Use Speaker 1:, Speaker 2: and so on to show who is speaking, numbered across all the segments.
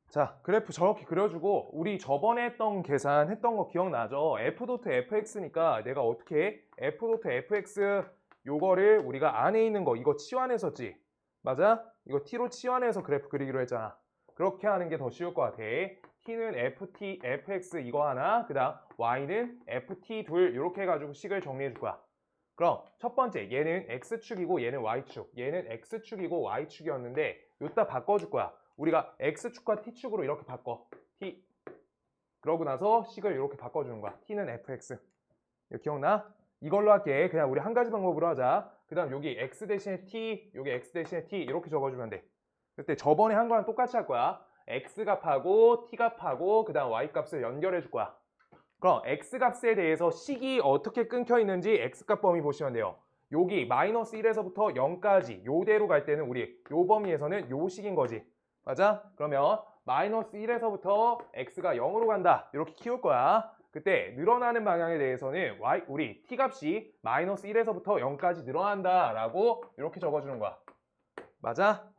Speaker 1: 자, 그래프 저렇게 그려주고 우리 저번에 했던 계산 했던 거 기억나죠? f.fx니까 내가 어떻게 해? f.fx 요거를 우리가 안에 있는 거 이거 치환했었지? 맞아? 이거 t로 치환해서 그래프 그리기로 했잖아. 그렇게 하는 게 더 쉬울 것 같아. t는 ft, fx 이거 하나, 그 다음 y는 ft 둘 이렇게 해가지고 식을 정리해 줄 거야. 그럼 첫 번째 얘는 x축이고 얘는 y축, 얘는 x축이고 y축이었는데 요따 바꿔줄 거야. 우리가 x축과 t축으로 이렇게 바꿔. t. 그러고 나서 식을 이렇게 바꿔주는 거야. t는 fx. 이거 기억나? 이걸로 할게. 그냥 우리 한 가지 방법으로 하자. 그 다음 여기 x 대신에 t, 여기 x 대신에 t 이렇게 적어주면 돼. 그때 저번에 한 거랑 똑같이 할 거야. x값하고 t값하고 그 다음 y값을 연결해 줄 거야. 그럼 x값에 대해서 식이 어떻게 끊겨 있는지 x값 범위 보시면 돼요. 여기 마이너스 1에서부터 0까지 요대로 갈 때는 우리 요 범위에서는 요 식인 거지. 맞아? 그러면 마이너스 1에서부터 x가 0으로 간다. 이렇게 키울 거야. 그때 늘어나는 방향에 대해서는 우리 t값이 마이너스 1에서부터 0까지 늘어난다 라고 이렇게 적어주는 거야. 맞아?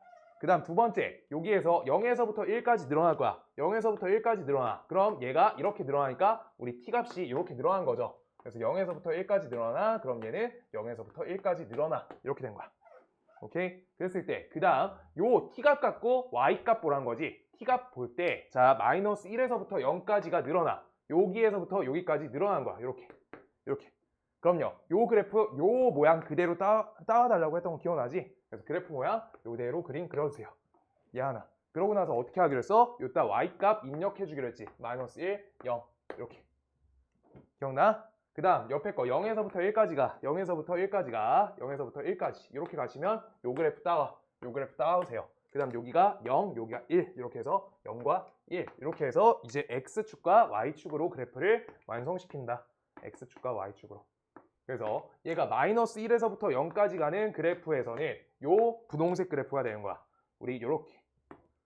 Speaker 1: 그 다음 두 번째, 여기에서 0에서부터 1까지 늘어날 거야. 0에서부터 1까지 늘어나. 그럼 얘가 이렇게 늘어나니까 우리 t값이 이렇게 늘어난 거죠. 그래서 0에서부터 1까지 늘어나. 그럼 얘는 0에서부터 1까지 늘어나. 이렇게 된 거야. 오케이? 그랬을 때, 그 다음 요 t값 갖고 y값 보란 거지. t값 볼 때, 자, 마이너스 1에서부터 0까지가 늘어나. 여기에서부터 여기까지 늘어난 거야. 이렇게. 이렇게. 그럼요. 요 그래프, 요 모양 그대로 따와달라고 했던 거 기억나지? 그래서 그래프 모양 요대로 그림 그려주세요. 얘 하나. 그러고 나서 어떻게 하기로 했어? 요따 y값 입력해 주기로 했지. 마이너스 1, 0. 이렇게. 기억나? 그 다음 옆에 거 0에서부터 1까지가 0에서부터 1까지가 0에서부터 1까지 이렇게 가시면 요 그래프 따와. 요 그래프 따오세요. 그 다음 여기가 0, 여기가 1 이렇게 해서 0과 1 이렇게 해서 이제 x축과 y축으로 그래프를 완성시킨다. x축과 y축으로. 그래서 얘가 마이너스 1에서부터 0까지 가는 그래프에서는 요 분홍색 그래프가 되는 거야. 우리 요렇게.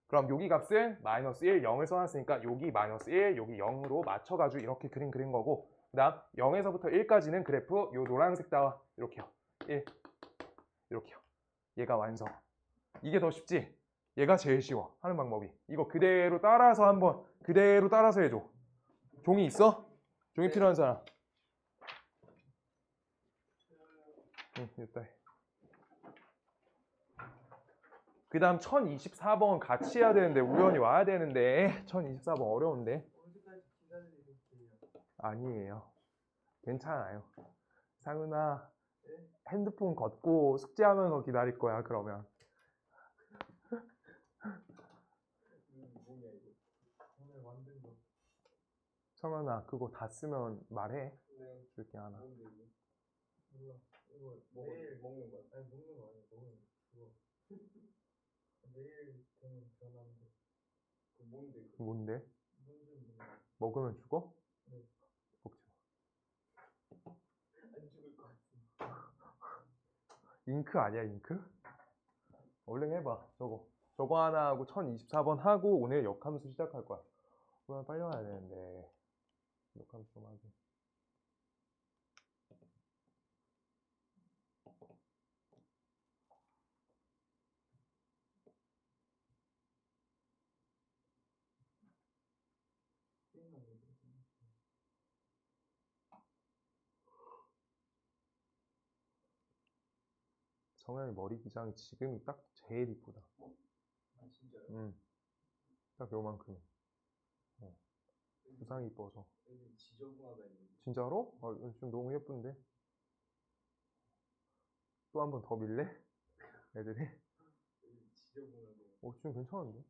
Speaker 1: 그럼 여기 값은 마이너스 1, 0을 써놨으니까 여기 마이너스 1, 여기 0으로 맞춰가지고 이렇게 그린 거고 그 다음 0에서부터 1까지는 그래프 요 노란색 따와 이렇게요. 1 이렇게요. 얘가 완성. 이게 더 쉽지? 얘가 제일 쉬워. 하는 방법이. 이거 그대로 따라서 한번 그대로 따라서 해줘. 종이 있어? 종이 필요한 사람. 응, 됐다. 그 다음 1024번 같이 해야 되는데 우연히 와야 되는데 1024번 어려운데. 아니에요. 괜찮아요. 상은아 핸드폰 걷고 숙제하면서 기다릴 거야 그러면. 성현아 그거 다 쓰면 말해. 줄게 하나.
Speaker 2: 몰라. 이거 내일 먹는 거야. 아니 먹는 거 아니야. 먹는 거. 그거. 내일 되면 전화인데. 그 뭔데?
Speaker 1: 뭔데?
Speaker 2: 뭔데?
Speaker 1: 먹으면 죽어?
Speaker 2: 네.
Speaker 1: 먹지 마.
Speaker 2: 안 죽을 것 같아.
Speaker 1: 잉크 아니야 잉크? 얼른 해봐 저거. 저거 하나 하고 1024번 하고 오늘 역함수 시작할 거야. 오늘 빨리 와야 되는데 역함수 좀 하게. 성현이 머리 기장이 지금이 딱 제일 이쁘다.
Speaker 2: 아 진짜요?
Speaker 1: 응. 딱 요만큼. 두상이 이뻐서.
Speaker 2: 여기 지저분하다 있는데.
Speaker 1: 진짜로? 아, 지금 너무 예쁜데? 또 한 번 더 밀래? 애들이?
Speaker 2: 여기 지저분하다.
Speaker 1: 지금 괜찮은데?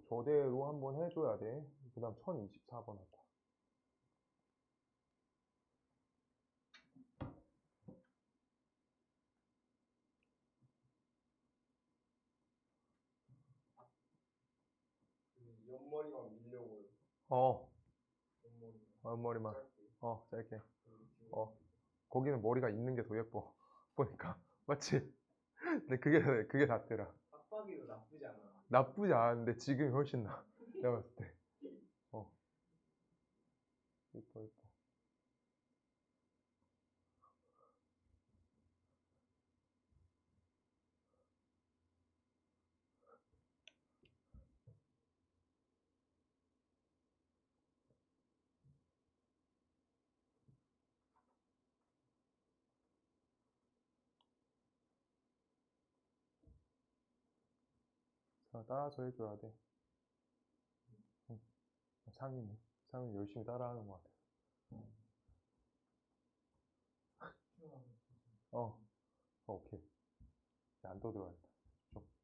Speaker 1: 저대로 한번 해줘야 돼. 그 다음 1024번 할 거야.
Speaker 2: 옆머리만 밀려고요.
Speaker 1: 옆머리만.
Speaker 2: 짧게.
Speaker 1: 짧게. 거기는 머리가 있는 게 더 예뻐. 보니까. 맞지? 근데 그게 낫더라.
Speaker 2: 빡빡이도 나쁘지 않아.
Speaker 1: 나쁘지 않은데 지금이 훨씬 나. 내가 봤을 때. 이뻐. 따라서 해줘야 돼. 응. 상윤이 열심히 따라하는 것 같아. 오케이. 안 떠들어야겠다. 좀.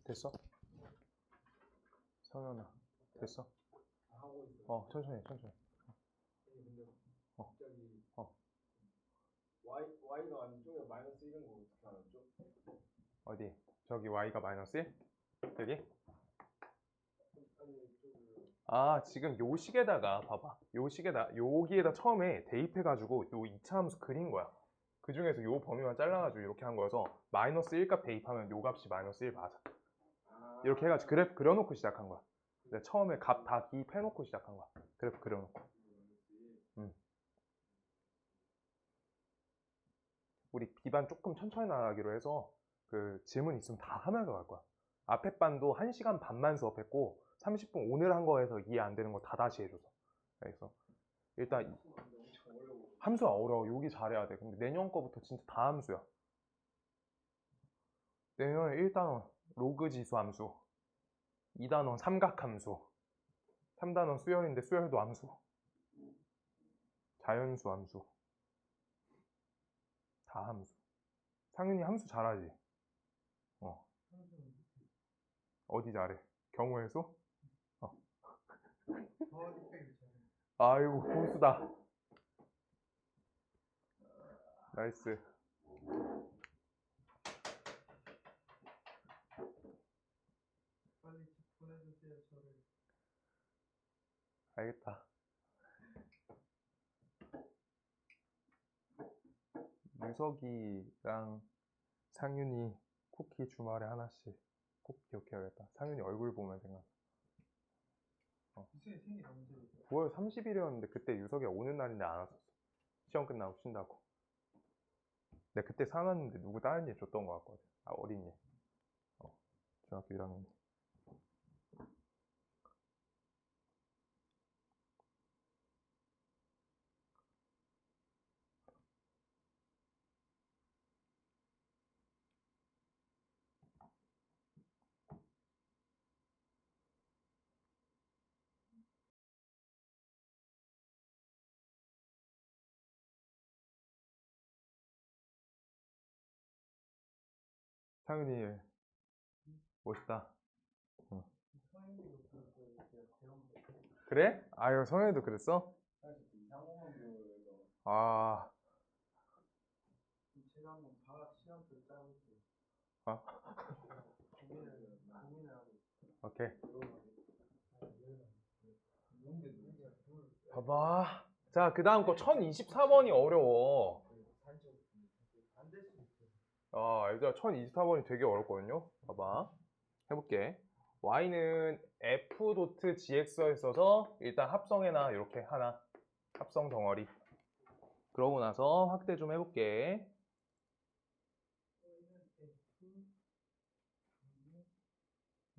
Speaker 1: 됐어? 성현아, 됐어?
Speaker 2: 하고 있어.
Speaker 1: 천천히.
Speaker 2: 근데
Speaker 1: 어.
Speaker 2: 갑자기
Speaker 1: 어.
Speaker 2: y가 안쪽에 마이너스 1인 거 어떻게 알았죠?
Speaker 1: 어디? 저기 y가 마이너스 1? 여기?
Speaker 2: 아니 그
Speaker 1: 지금 요 식에다가 봐봐. 요 식에다 여기에다 처음에 대입해가지고 요 2차 함수 그린 거야. 그 중에서 요 범위만 잘라가지고 이렇게 한 거여서 마이너스 1값 대입하면 요 값이 마이너스 1 맞아. 이렇게 해가지고 그래프 그려놓고 시작한 거야. 근데 처음에 값 다 기입해놓고 시작한 거야. 그래프 그려놓고. 우리 B반 조금 천천히 나가기로 해서 그 질문 있으면 다 하면서 갈 거야. 앞에 반도 1시간 반만 수업했고 30분 오늘 한 거에서 이해 안 되는 거 다 다시 해줘서. 그래서 일단 함수가 어려워. 여기 잘해야 돼. 근데 내년 거부터 진짜 다 함수야. 내년에 1단원 로그 지수 함수, 2단원 삼각 함수, 3단원 수열인데 수열도 함수, 자연수 함수, 다 함수. 상윤이 함수 잘하지? 어디 잘해? 경우의 수? 아이고 고수다. 나이스.
Speaker 2: 빨리 보내주세요 저를.
Speaker 1: 알겠다. 유석이랑 상윤이 쿠키 주말에 하나씩 꼭 기억해야겠다. 상윤이 얼굴 보면 생각.
Speaker 2: 무슨 생일 언제예요?
Speaker 1: 9월 30일이었는데 그때 유석이가 오는 날인데 안 왔었어. 시험 끝나고 쉰다고. 근데 그때 사놨는데 누구 다른 얘 줬던 것 같거든. 어린이. 중학교 1학년. 상윤이 멋있다. 응.
Speaker 2: 서인이도 그렇고 배운 거.
Speaker 1: 그래? 아유 성현이도 그랬어?
Speaker 2: 사실 그 이상호만 배우려고. 제가 한번 방학 시간표 짜볼게요. 고민을 하고 있어요.
Speaker 1: 오케이.
Speaker 2: 뭔데
Speaker 1: 봐봐. 자, 그 다음 거 1024번이 어려워.
Speaker 2: 안될 수도 있어요.
Speaker 1: 얘들아, 1024번이 되게 어렵거든요. 봐봐. 해볼게. y는 f 도트 gx에 있어서 일단 합성해놔. 이렇게 하나. 합성 덩어리. 그러고 나서 확대 좀 해볼게.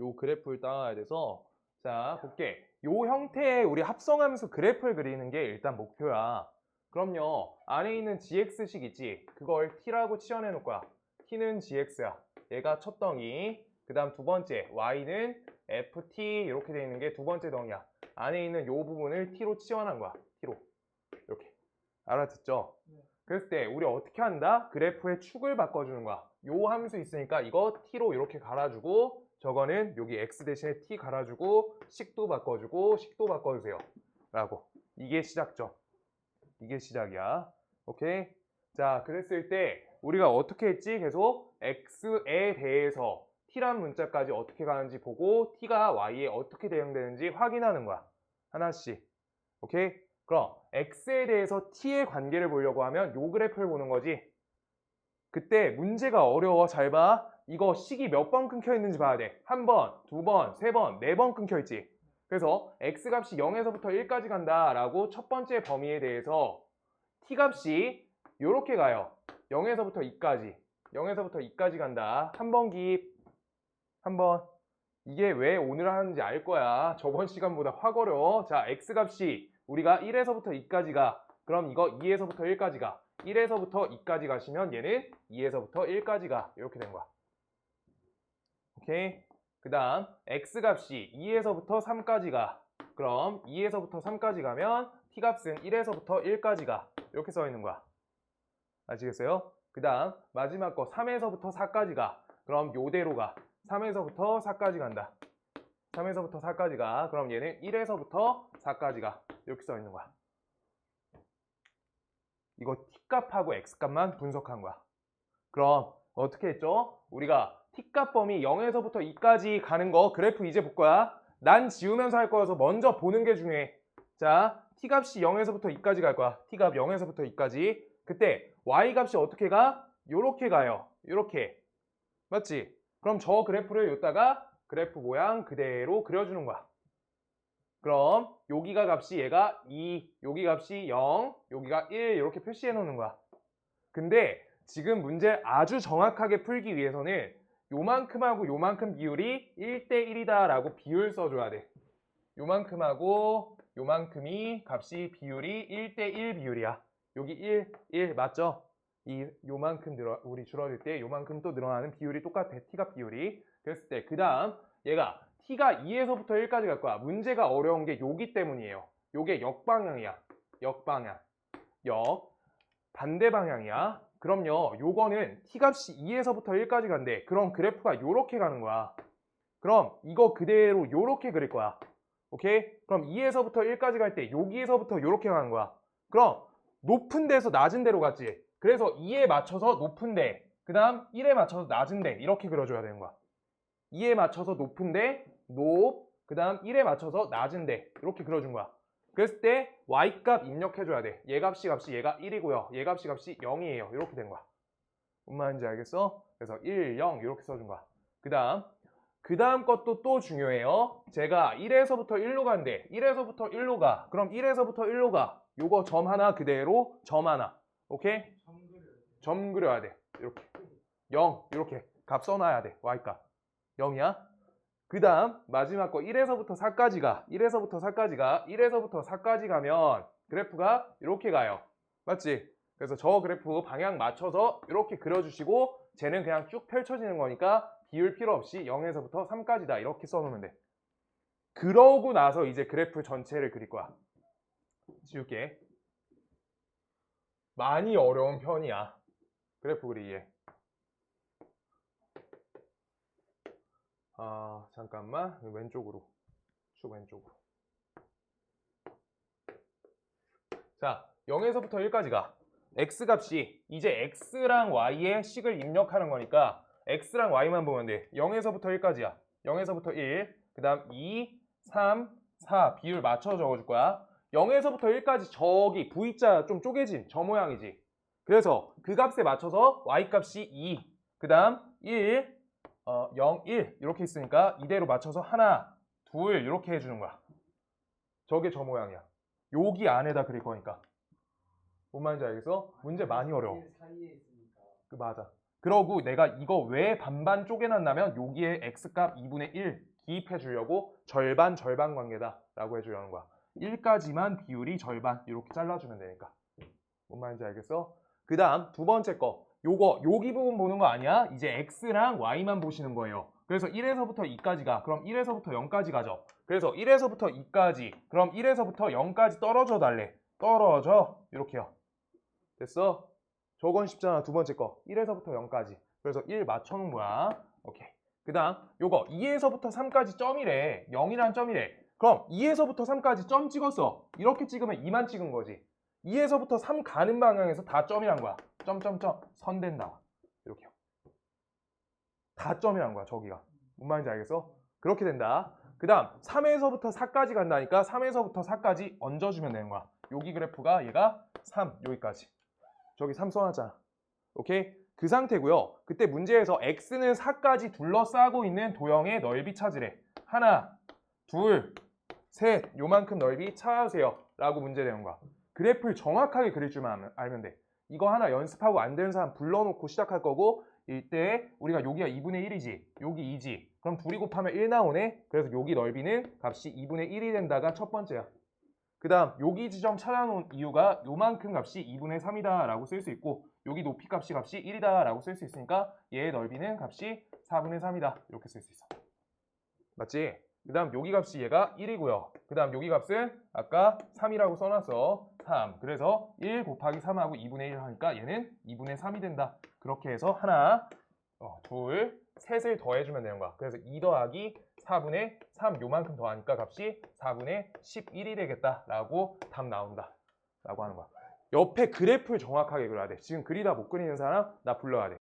Speaker 1: 요 그래프를 따와야 돼서 자 볼게. 요 형태의 우리 합성함수 그래프를 그리는 게 일단 목표야. 그럼요. 안에 있는 gx식 있지? 그걸 t라고 치환해 놓을 거야. t는 gx야. 얘가 첫 덩이. 그 다음 두 번째 y는 ft 이렇게 돼 있는 게 두 번째 덩이야. 안에 있는 요 부분을 t로 치환한 거야. t로. 이렇게. 알아듣죠? 그랬을 때 우리 어떻게 한다? 그래프의 축을 바꿔주는 거야. 요 함수 있으니까 이거 t로 이렇게 갈아주고 저거는 여기 x 대신에 t 갈아주고 식도 바꿔주고 식도 바꿔주세요. 라고. 이게 시작점. 이게 시작이야. 오케이? 자, 그랬을 때 우리가 어떻게 했지? 계속 x에 대해서 t란 문자까지 어떻게 가는지 보고 t가 y에 어떻게 대응되는지 확인하는 거야. 하나씩. 오케이? 그럼 x에 대해서 t의 관계를 보려고 하면 요 그래프를 보는 거지. 그때 문제가 어려워. 잘 봐. 이거 식이 몇 번 끊겨 있는지 봐야 돼. 한 번, 두 번, 세 번, 네 번 끊겨 있지. 그래서 x값이 0에서부터 1까지 간다 라고 첫 번째 범위에 대해서 t값이 요렇게 가요. 0에서부터 2까지. 0에서부터 2까지 간다. 한 번 기입. 한 번. 이게 왜 오늘 하는지 알 거야. 저번 시간보다 확 어려워. 자, x값이 우리가 1에서부터 2까지 가. 그럼 이거 2에서부터 1까지 가. 1에서부터 2까지 가시면 얘는 2에서부터 1까지 가. 이렇게 된 거야. 오케이? 그 다음 x값이 2에서부터 3까지 가. 그럼 2에서부터 3까지 가면 t값은 1에서부터 1까지 가. 이렇게 써 있는 거야. 아시겠어요? 그 다음 마지막 거 3에서부터 4까지 가. 그럼 요대로 가. 3에서부터 4까지 간다. 3에서부터 4까지 가. 그럼 얘는 1에서부터 4까지 가. 이렇게 써 있는 거야. 이거 t값하고 x값만 분석한 거야. 그럼 어떻게 했죠? 우리가 t값 범위 0에서부터 2까지 가는 거 그래프 이제 볼 거야. 난 지우면서 할 거여서 먼저 보는 게 중요해. 자, t값이 0에서부터 2까지 갈 거야. t값 0에서부터 2까지. 그때 y값이 어떻게 가? 요렇게 가요. 요렇게. 맞지? 그럼 저 그래프를 여기다가 그래프 모양 그대로 그려주는 거야. 그럼 여기가 값이 얘가 2, 여기 값이 0, 여기가 1 이렇게 표시해 놓는 거야. 근데 지금 문제 아주 정확하게 풀기 위해서는 요만큼하고 요만큼 비율이 1대1이다 라고 비율 써줘야 돼. 요만큼하고 요만큼이 값이 비율이 1대1 비율이야. 여기 1, 1 맞죠? 이 요만큼 우리 줄어들 때 요만큼 또 늘어나는 비율이 똑같아. t값 비율이. 그랬을 때 그 다음 얘가 t가 2에서부터 1까지 갈 거야. 문제가 어려운 게 요기 때문이에요. 요게 역방향이야. 역방향. 반대 방향이야. 그럼요. 요거는 t값이 2에서부터 1까지 간대. 그럼 그래프가 요렇게 가는 거야. 그럼 이거 그대로 요렇게 그릴 거야. 오케이? 그럼 2에서부터 1까지 갈 때 여기에서부터 요렇게 가는 거야. 그럼 높은 데서 낮은 데로 갔지. 그래서 2에 맞춰서 높은 데, 그 다음 1에 맞춰서 낮은 데 이렇게 그려줘야 되는 거야. 2에 맞춰서 높은 데, 그 다음 1에 맞춰서 낮은 데 이렇게 그려준 거야. 그랬을 때 y값 입력해줘야 돼. 얘 값이 얘가 1이고요. 얘 값이 0이에요. 이렇게 된 거야. 뭔 말인지 알겠어? 그래서 1, 0 이렇게 써준 거야. 그 다음 것도 또 중요해요. 제가 1에서부터 1로 간대. 1에서부터 1로 가. 그럼 1에서부터 1로 가. 요거 점 하나 그대로 점 하나. 오케이? 점 그려야 돼. 이렇게. 0 이렇게 값 써놔야 돼. y값. 0이야. 그 다음 마지막 거 1에서부터 4까지 가. 1에서부터 4까지 가. 1에서부터 4까지 가면 그래프가 이렇게 가요. 맞지? 그래서 저 그래프 방향 맞춰서 이렇게 그려주시고 쟤는 그냥 쭉 펼쳐지는 거니까 비율 필요 없이 0에서부터 3까지다 이렇게 써놓으면 돼. 그러고 나서 이제 그래프 전체를 그릴 거야. 지울게. 많이 어려운 편이야. 그래프 그리기에. 잠깐만. 왼쪽으로. 쭉 왼쪽으로. 자, 0에서부터 1까지 가. x값이 이제 x랑 y의 식을 입력하는 거니까 x랑 y만 보면 돼. 0에서부터 1까지야. 0에서부터 1, 그 다음 2, 3, 4 비율 맞춰 적어줄 거야. 0에서부터 1까지 저기 V자 좀 쪼개진 저 모양이지. 그래서 그 값에 맞춰서 y값이 2, 그 다음 1, 0, 1 이렇게 있으니까 이대로 맞춰서 하나, 둘 이렇게 해주는 거야. 저게 저 모양이야. 여기 안에다 그릴 거니까. 뭔 말인지 알겠어? 문제 많이 어려워.
Speaker 2: 사이에 있으니까.
Speaker 1: 그 맞아. 그러고 내가 이거 왜 반반 쪼개놨냐면 여기에 x값 2분의 1 기입해 주려고 절반 절반 관계다 라고 해주려는 거야. 1까지만 비율이 절반 이렇게 잘라주면 되니까. 뭔 말인지 알겠어? 그 다음 두 번째 거 요거 여기 부분 보는 거 아니야? 이제 x랑 y만 보시는 거예요. 그래서 1에서부터 2까지가 그럼 1에서부터 0까지 가죠. 그래서 1에서부터 2까지 그럼 1에서부터 0까지 떨어져 달래. 떨어져 이렇게요. 됐어? 저건 쉽잖아. 두 번째 거 1에서부터 0까지 그래서 1 맞춰놓은 거야. 오케이. 그 다음 요거 2에서부터 3까지 점이래. 0이란 점이래. 그럼 2에서부터 3까지 점 찍었어. 이렇게 찍으면 2만 찍은 거지. 2에서부터 3 가는 방향에서 다 점이란 거야. 점점점 선된다. 이렇게요. 다 점이란 거야 저기가. 뭔 말인지 알겠어? 그렇게 된다. 그 다음 3에서부터 4까지 간다니까 3에서부터 4까지 얹어주면 되는 거야. 여기 그래프가 얘가 3 여기까지. 저기 3 써놨잖아. 오케이? 그 상태고요. 그때 문제에서 x는 4까지 둘러싸고 있는 도형의 넓이 찾으래. 하나, 둘, 셋 요만큼 넓이 찾으세요. 라고 문제 되는 거야. 그래프를 정확하게 그릴 줄만 알면 돼. 이거 하나 연습하고 안 되는 사람 불러놓고 시작할 거고 이때 우리가 여기가 2분의 1이지 여기 2지 그럼 둘이 곱하면 1 나오네. 그래서 여기 넓이는 값이 2분의 1이 된다가 첫 번째야. 그 다음 여기 지점 찾아놓은 이유가 요만큼 값이 2분의 3이다 라고 쓸 수 있고 여기 높이 값이 1이다 라고 쓸 수 있으니까 얘의 넓이는 값이 4분의 3이다 이렇게 쓸 수 있어. 맞지? 그 다음 여기 값이 얘가 1이고요. 그 다음 여기 값은 아까 3이라고 써놨어. 3. 그래서 1 곱하기 3하고 2분의 1 하니까 얘는 2분의 3이 된다. 그렇게 해서 하나, 둘, 셋을 더해주면 되는 거야. 그래서 2 더하기 4분의 3 요만큼 더하니까 값이 4분의 11이 되겠다 라고 답 나온다 라고 하는 거야. 옆에 그래프를 정확하게 그려야 돼. 지금 그리다 못 그리는 사람 나 불러야 돼.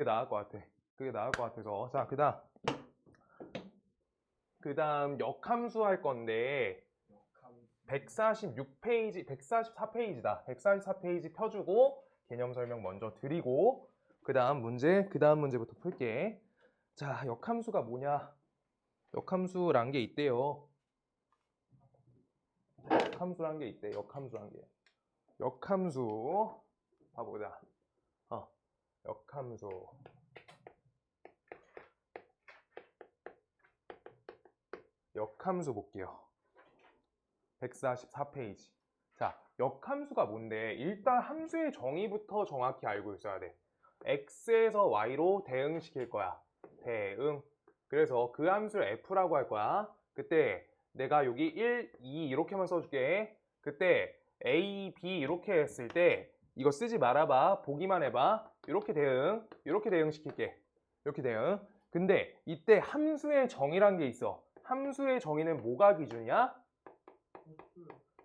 Speaker 1: 그게 나을 것 같아. 그게 나을 것 같아서. 자, 그다음 역함수 할 건데 146페이지, 144페이지다. 144페이지 펴주고 개념 설명 먼저 드리고 그다음 문제부터 풀게. 자, 역함수가 뭐냐? 역함수란 게 있대요. 역함수란 게 있대. 역함수란 게. 역함수 봐보자. 역함수. 역함수 볼게요. 144페이지. 자, 역함수가 뭔데? 일단 함수의 정의부터 정확히 알고 있어야 돼. x에서 y로 대응시킬 거야. 대응. 그래서 그 함수를 f라고 할 거야. 그때 내가 여기 1, 2 이렇게만 써줄게. 그때 a, b 이렇게 했을 때 이거 쓰지 말아봐. 보기만 해봐. 이렇게 대응시킬게. 이렇게 대응. 근데 이때 함수의 정의란 게 있어. 함수의 정의는 뭐가 기준이야?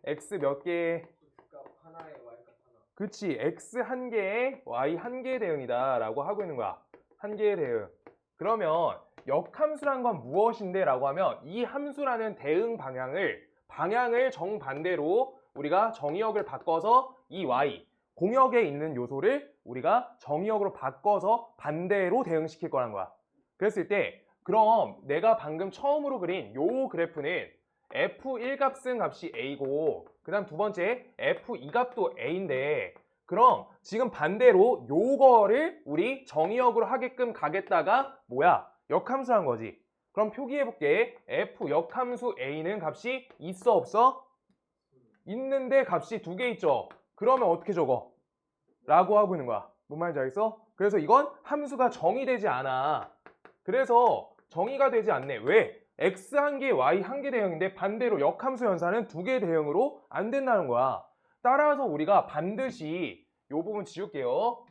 Speaker 1: x 몇 개?
Speaker 2: x값 하나에 y값 하나.
Speaker 1: 그치, x 한 개에 y 한 개의 대응이다 라고 하고 있는 거야. 한 개의 대응. 그러면 역함수란 건 무엇인데? 라고 하면 이 함수라는 대응 방향을 정반대로 우리가 정의역을 바꿔서 이 y, 공역에 있는 요소를 우리가 정의역으로 바꿔서 반대로 대응시킬 거란 거야. 그랬을 때 그럼 내가 방금 처음으로 그린 요 그래프는 f1 값은 값이 a고 그 다음 두 번째 f2 값도 a인데 그럼 지금 반대로 요거를 우리 정의역으로 하게끔 가겠다가 뭐야? 역함수란 거지. 그럼 표기해볼게. f 역함수 a는 값이 있어 없어? 있는데 값이 두 개 있죠. 그러면 어떻게 적어? 라고 하고 있는 거야. 뭔 말인지 알겠어? 그래서 이건 함수가 정의되지 않아. 그래서 정의가 되지 않네. 왜? x 한 개, y 한 개 대응인데 반대로 역함수 연산은 두 개 대응으로 안 된다는 거야. 따라서 우리가 반드시 이 부분 지울게요.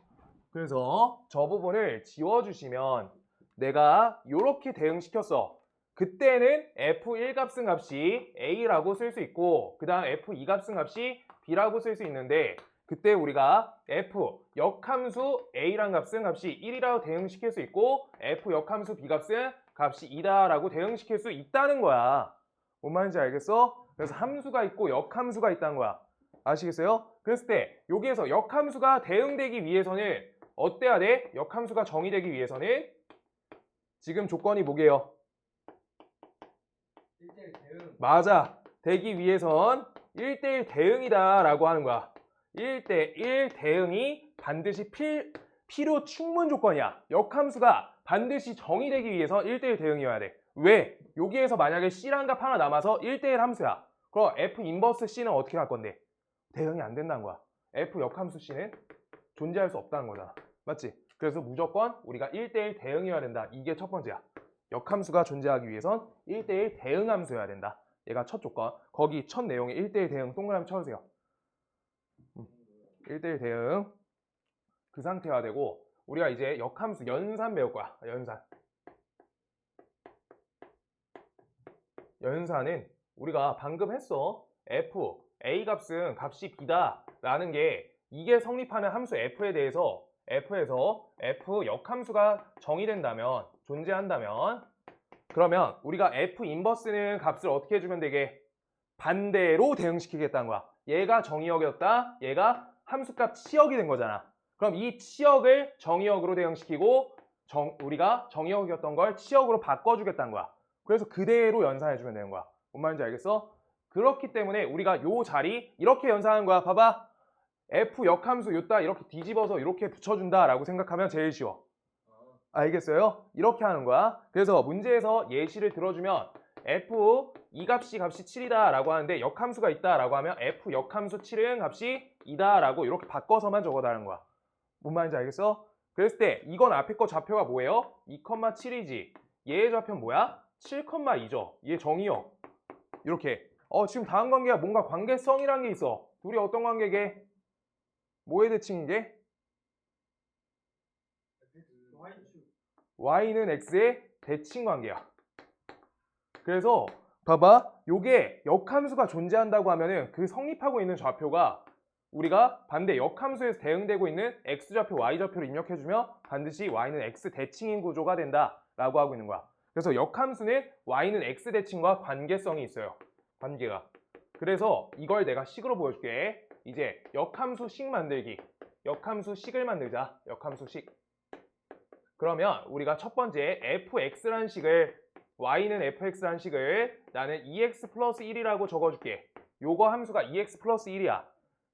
Speaker 1: 그래서 저 부분을 지워주시면 내가 이렇게 대응시켰어. 그때는 f1 값은 값이 a라고 쓸 수 있고 그 다음 f2 값은 값이 b라고 쓸 수 있는데 그때 우리가 f 역함수 a란 값은 값이 1이라고 대응시킬 수 있고 f 역함수 b 값은 값이 2다라고 대응시킬 수 있다는 거야. 뭔 말인지 알겠어? 그래서 함수가 있고 역함수가 있다는 거야. 아시겠어요? 그랬을 때 여기에서 역함수가 대응되기 위해서는 어때야 돼? 역함수가 정의되기 위해서는 지금 조건이 뭐게요?
Speaker 2: 1대1 대응.
Speaker 1: 맞아. 되기 위해선 1대1 대응이다 라고 하는 거야. 1대1 대응이 반드시 필요 충분 조건이야. 역함수가 반드시 정의되기 위해서 1대1 대응이어야 돼. 왜? 여기에서 만약에 C란 값 하나 남아서 1대1 함수야. 그럼 F 인버스 C는 어떻게 할 건데? 대응이 안 된다는 거야. F 역함수 C는 존재할 수 없다는 거잖아. 맞지? 그래서 무조건 우리가 1대1 대응이어야 된다. 이게 첫 번째야. 역함수가 존재하기 위해선 1대1 대응 함수여야 된다. 얘가 첫 조건. 거기 첫 내용에 1대1 대응 동그라미 쳐주세요. 1대1 대응. 그 상태가 되고 우리가 이제 역함수 연산 배울 거야. 연산. 연산은 우리가 방금 했어. f, a 값은 값이 b다 라는 게 이게 성립하는 함수 f에 대해서 f에서 f 역함수가 정의된다면 존재한다면 그러면 우리가 f 인버스는 값을 어떻게 해주면 되게 반대로 대응시키겠다는 거야. 얘가 정의역이었다. 얘가 함수값 치역이 된 거잖아. 그럼 이 치역을 정의역으로 대응시키고 우리가 정의역이었던 걸 치역으로 바꿔주겠다는 거야. 그래서 그대로 연산해주면 되는 거야. 뭔 말인지 알겠어? 그렇기 때문에 우리가 요 자리 이렇게 연산하는 거야. 봐봐. f 역함수 요따 이렇게 뒤집어서 이렇게 붙여준다 라고 생각하면 제일 쉬워. 알겠어요? 이렇게 하는 거야. 그래서 문제에서 예시를 들어주면 f 이 값이 7이다 라고 하는데 역함수가 있다 라고 하면 f 역함수 7은 값이 2다 라고 이렇게 바꿔서만 적어달라는 거야. 뭔 말인지 알겠어? 그랬을 때 이건 앞에 거 좌표가 뭐예요? 2,7이지. 얘의 좌표는 뭐야? 7,2죠. 얘 정의역. 이렇게. 지금 다음 관계가 뭔가 관계성이란 게 있어. 둘이 어떤 관계게? 뭐의 대칭이게? y는 x의 대칭 관계야. 그래서 봐봐. 요게 역함수가 존재한다고 하면은 그 성립하고 있는 좌표가 우리가 반대 역함수에서 대응되고 있는 x좌표, y좌표를 입력해주면 반드시 y는 x 대칭인 구조가 된다라고 하고 있는 거야. 그래서 역함수는 y는 x 대칭과 관계성이 있어요. 관계가. 그래서 이걸 내가 식으로 보여줄게. 이제 역함수식 만들기. 역함수식을 만들자. 역함수식. 그러면 우리가 첫 번째 fx라는 식을 y는 fx라는 식을 나는 2x 플러스 1이라고 적어줄게. 요거 함수가 2x 플러스 1이야.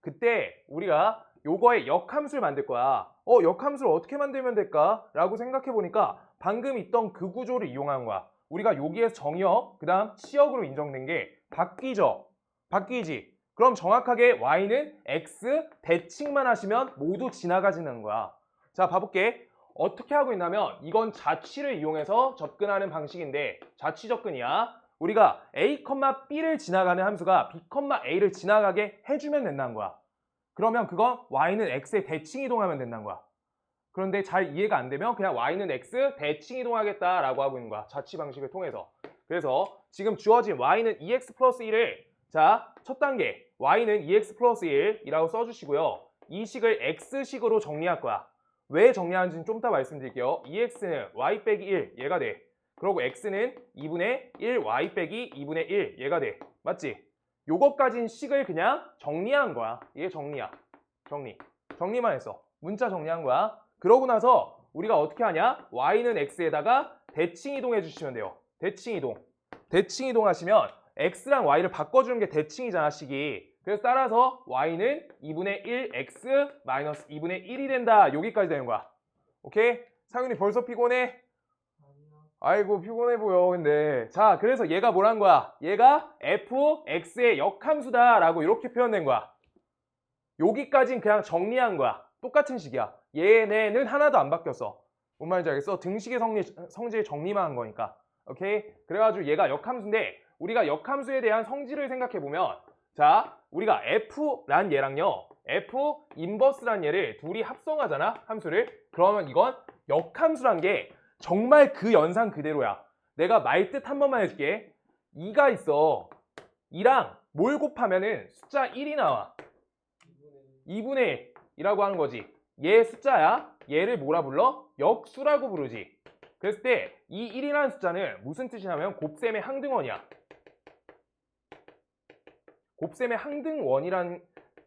Speaker 1: 그때 우리가 요거의 역함수를 만들 거야. 역함수를 어떻게 만들면 될까? 라고 생각해 보니까 방금 있던 그 구조를 이용한 거야. 우리가 여기에서 정역, 그 다음 치역으로 인정된 게 바뀌죠? 바뀌지? 그럼 정확하게 y는 x 대칭만 하시면 모두 지나가지는 거야. 자, 봐볼게. 어떻게 하고 있냐면 이건 자취를 이용해서 접근하는 방식인데 자취 접근이야. 우리가 a, b를 지나가는 함수가 b, a를 지나가게 해주면 된다는 거야. 그러면 그건 y는 x에 대칭 이동하면 된다는 거야. 그런데 잘 이해가 안 되면 그냥 y는 x 대칭 이동하겠다라고 하고 있는 거야. 자취 방식을 통해서. 그래서 지금 주어진 y는 2x 플러스 1을 자, 첫 단계 y는 2x 플러스 1이라고 써주시고요. 이 식을 x식으로 정리할 거야. 왜 정리하는지는 좀 이따 말씀드릴게요. 2x는 y 빼기 1 얘가 돼. 그리고 x는 2분의 1y 빼기 2분의 1 얘가 돼. 맞지? 요것까진 식을 그냥 정리한 거야. 이게 정리야. 정리만 했어. 문자 정리한 거야. 그러고 나서 우리가 어떻게 하냐? y는 x에다가 대칭 이동해 주시면 돼요. 대칭 이동. 대칭 이동하시면 x랑 y를 바꿔주는 게 대칭이잖아, 식이. 그래서 따라서 y는 2분의 1x 마이너스 2분의 1이 된다. 여기까지 되는 거야. 오케이? 상윤이 벌써 피곤해? 아이고 피곤해 보여. 근데 자, 그래서 얘가 뭐란 거야? 얘가 fx의 역함수다 라고 이렇게 표현된 거야. 여기까진 그냥 정리한 거야. 똑같은 식이야. 얘네는 하나도 안 바뀌었어. 뭔 말인지 알겠어? 등식의 성질 정리만 한 거니까. 오케이? 그래가지고 얘가 역함수인데 우리가 역함수에 대한 성질을 생각해보면 자, 우리가 f란 얘랑요 f 인버스란 얘를 둘이 합성하잖아, 함수를. 그러면 이건 역함수란 게 정말 그 연산 그대로야. 내가 말뜻 한 번만 해줄게. 2가 있어. 2랑 뭘 곱하면은 숫자 1이 나와. 2분의 1이라고 하는 거지. 얘 숫자야. 얘를 뭐라 불러? 역수라고 부르지. 그랬을 때 이 1이라는 숫자는 무슨 뜻이냐면 곱셈의 항등원이야. 곱셈의 항등원이라는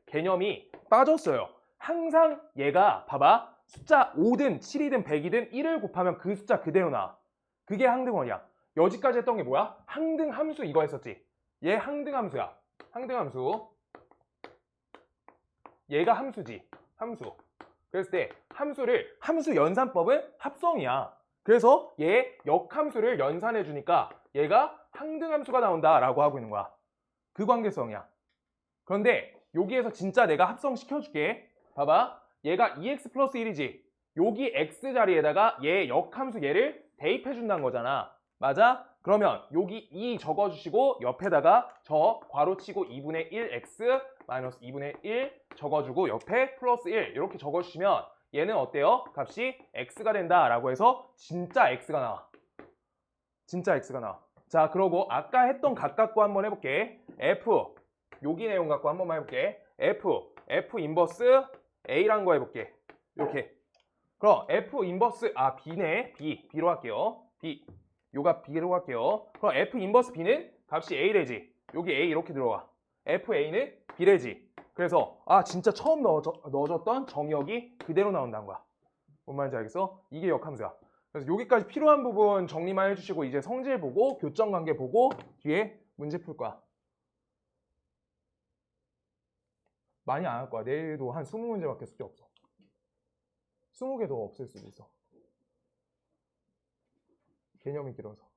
Speaker 1: 개념이 빠졌어요. 항상 얘가 봐봐. 숫자 5든 7이든 100이든 1을 곱하면 그 숫자 그대로 나와. 그게 항등원이야. 여지까지 했던 게 뭐야? 항등함수 이거 했었지. 얘 항등함수야. 항등함수. 얘가 함수지. 함수. 그랬을 때 함수 연산법은 합성이야. 그래서 얘 역함수를 연산해 주니까 얘가 항등함수가 나온다라고 하고 있는 거야. 그 관계성이야. 그런데 여기에서 진짜 내가 합성시켜줄게. 봐봐. 얘가 2x 플러스 1이지. 여기 x 자리에다가 얘 역함수 얘를 대입해 준다는 거잖아. 맞아? 그러면 여기 2 적어주시고 옆에다가 저 괄호치고 2분의 1x 마이너스 2분의 1 적어주고 옆에 플러스 1 이렇게 적어주시면 얘는 어때요? 값이 x가 된다라고 해서 진짜 x가 나와. 진짜 x가 나와. 자, 그러고 아까 했던 각 갖고 한번 해볼게. f 여기 내용 갖고 한번만 해볼게. f 인버스 a란 거 해볼게. 이렇게. 그럼 f 인버스 b네. b로 할게요. 요가 b로 할게요. 그럼 f 인버스 b는 값이 a래지. 여기 a 이렇게 들어가. fa는 b래지. 그래서 진짜 처음 넣어줬던 정의역이 그대로 나온다는 거야. 뭔 말인지 알겠어? 이게 역함수야. 그래서 여기까지 필요한 부분 정리만 해주시고 이제 성질 보고 교점 관계 보고 뒤에 문제 풀 거야. 많이 안 할 거야. 내일도 한 20문제밖에 숙제 없어. 20개도 없을 수도 있어. 개념이 길어서.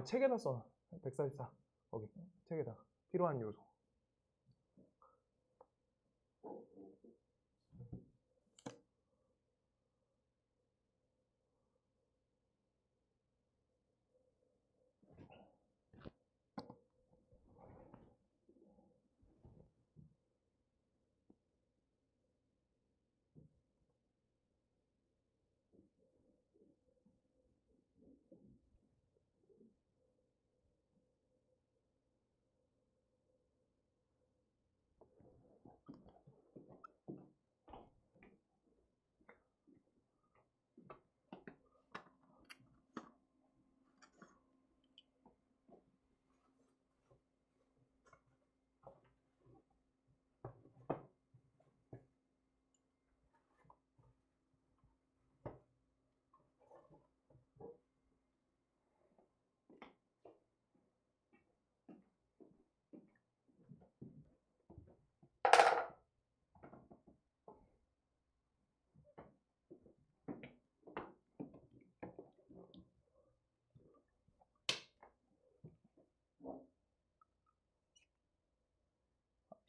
Speaker 1: 책에다 써. 144. 거기 책에다. 필요한 요소.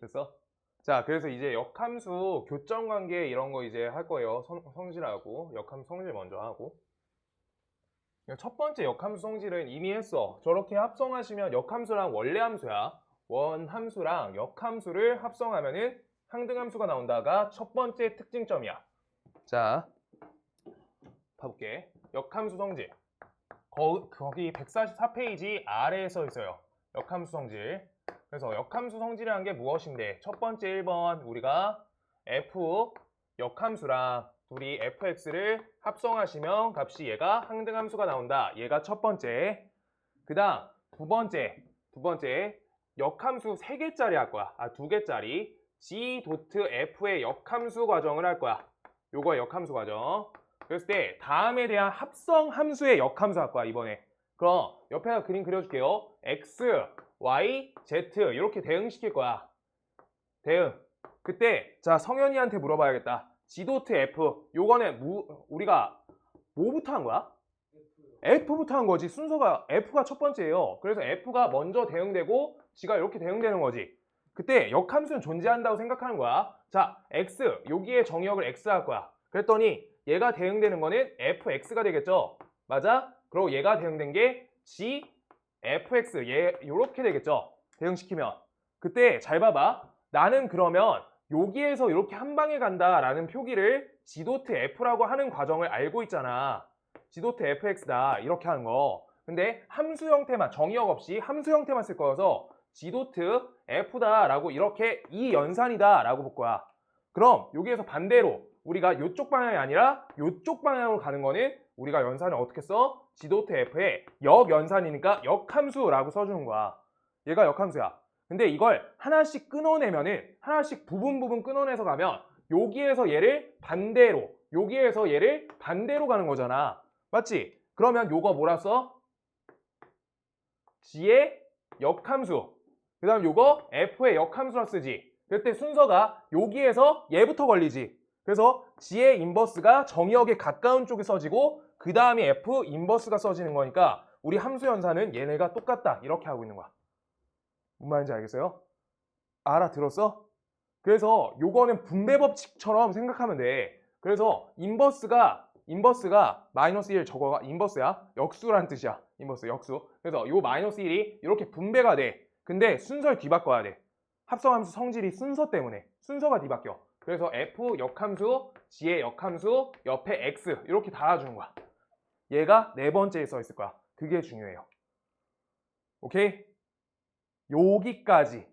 Speaker 1: 됐어? 자, 그래서 이제 역함수 교점관계 이런 거 이제 할 거예요. 성질하고 역함수 성질 먼저 하고. 첫 번째 역함수 성질은 이미 했어. 저렇게 합성하시면 역함수랑 원래 함수야. 원함수랑 역함수를 합성하면은 항등함수가 나온다가 첫 번째 특징점이야. 자, 봐볼게. 역함수 성질. 거기 144페이지 아래에 써 있어요. 역함수 성질. 그래서 역함수 성질이라는 게 무엇인데, 첫 번째 1번 우리가 f 역함수랑 둘이 fx를 합성하시면 값이 얘가 항등함수가 나온다. 얘가 첫 번째. 그 다음 두 번째 역함수 3개짜리 할 거야. 2개짜리 g.f의 역함수 과정을 할 거야. 요거 역함수 과정. 그랬을 때 다음에 대한 합성함수의 역함수 할 거야 이번에. 그럼 옆에다 그림 그려줄게요. x, y, z 이렇게 대응시킬 거야. 대응. 그때 자 성현이한테 물어봐야겠다. g.f 요거는 우리가 뭐부터 한 거야? F부터 한 거지. 순서가 F가 첫 번째예요. 그래서 F가 먼저 대응되고 G가 이렇게 대응되는 거지. 그때 역함수는 존재한다고 생각하는 거야. 자, X 여기에 정의역을 X 할 거야. 그랬더니 얘가 대응되는 거는 fx가 되겠죠. 맞아? 그리고 얘가 대응된 게 g, fx 얘 요렇게 되겠죠. 대응시키면. 그때 잘 봐봐. 나는 그러면 여기에서 이렇게 한 방에 간다라는 표기를 g.f라고 하는 과정을 알고 있잖아. g.fx다 이렇게 하는 거. 근데 함수 형태만 정의역 없이 함수 형태만 쓸 거여서 g.f다 라고 이렇게 이 연산이다 라고 볼 거야. 그럼 여기에서 반대로 우리가 이쪽 방향이 아니라 이쪽 방향으로 가는 거는 우리가 연산을 어떻게 써? g.f의 역연산이니까 역함수라고 써주는 거야. 얘가 역함수야. 근데 이걸 하나씩 끊어내면은 하나씩 부분 끊어내서 가면 여기에서 얘를 반대로 여기에서 얘를 반대로 가는 거잖아. 맞지? 그러면 요거 뭐라 써? g의 역함수. 그 다음 요거 f의 역함수라 쓰지. 그때 순서가 여기에서 얘부터 걸리지. 그래서 g의 인버스가 정의역에 가까운 쪽에 써지고 그 다음에 f 인버스가 써지는 거니까 우리 함수 연산은 얘네가 똑같다 이렇게 하고 있는 거야. 무슨 말인지 알겠어요? 알아들었어? 그래서 요거는 분배 법칙처럼 생각하면 돼. 그래서 인버스가 마이너스 1 저거가 인버스야. 역수란 뜻이야. 인버스 역수. 그래서 요 마이너스 1이 이렇게 분배가 돼. 근데 순서를 뒤바꿔야 돼. 합성함수 성질이 순서 때문에 순서가 뒤바뀌어. 그래서 f 역함수, g의 역함수, 옆에 x 이렇게 달아주는 거야. 얘가 네 번째에 써 있을 거야. 그게 중요해요. 오케이?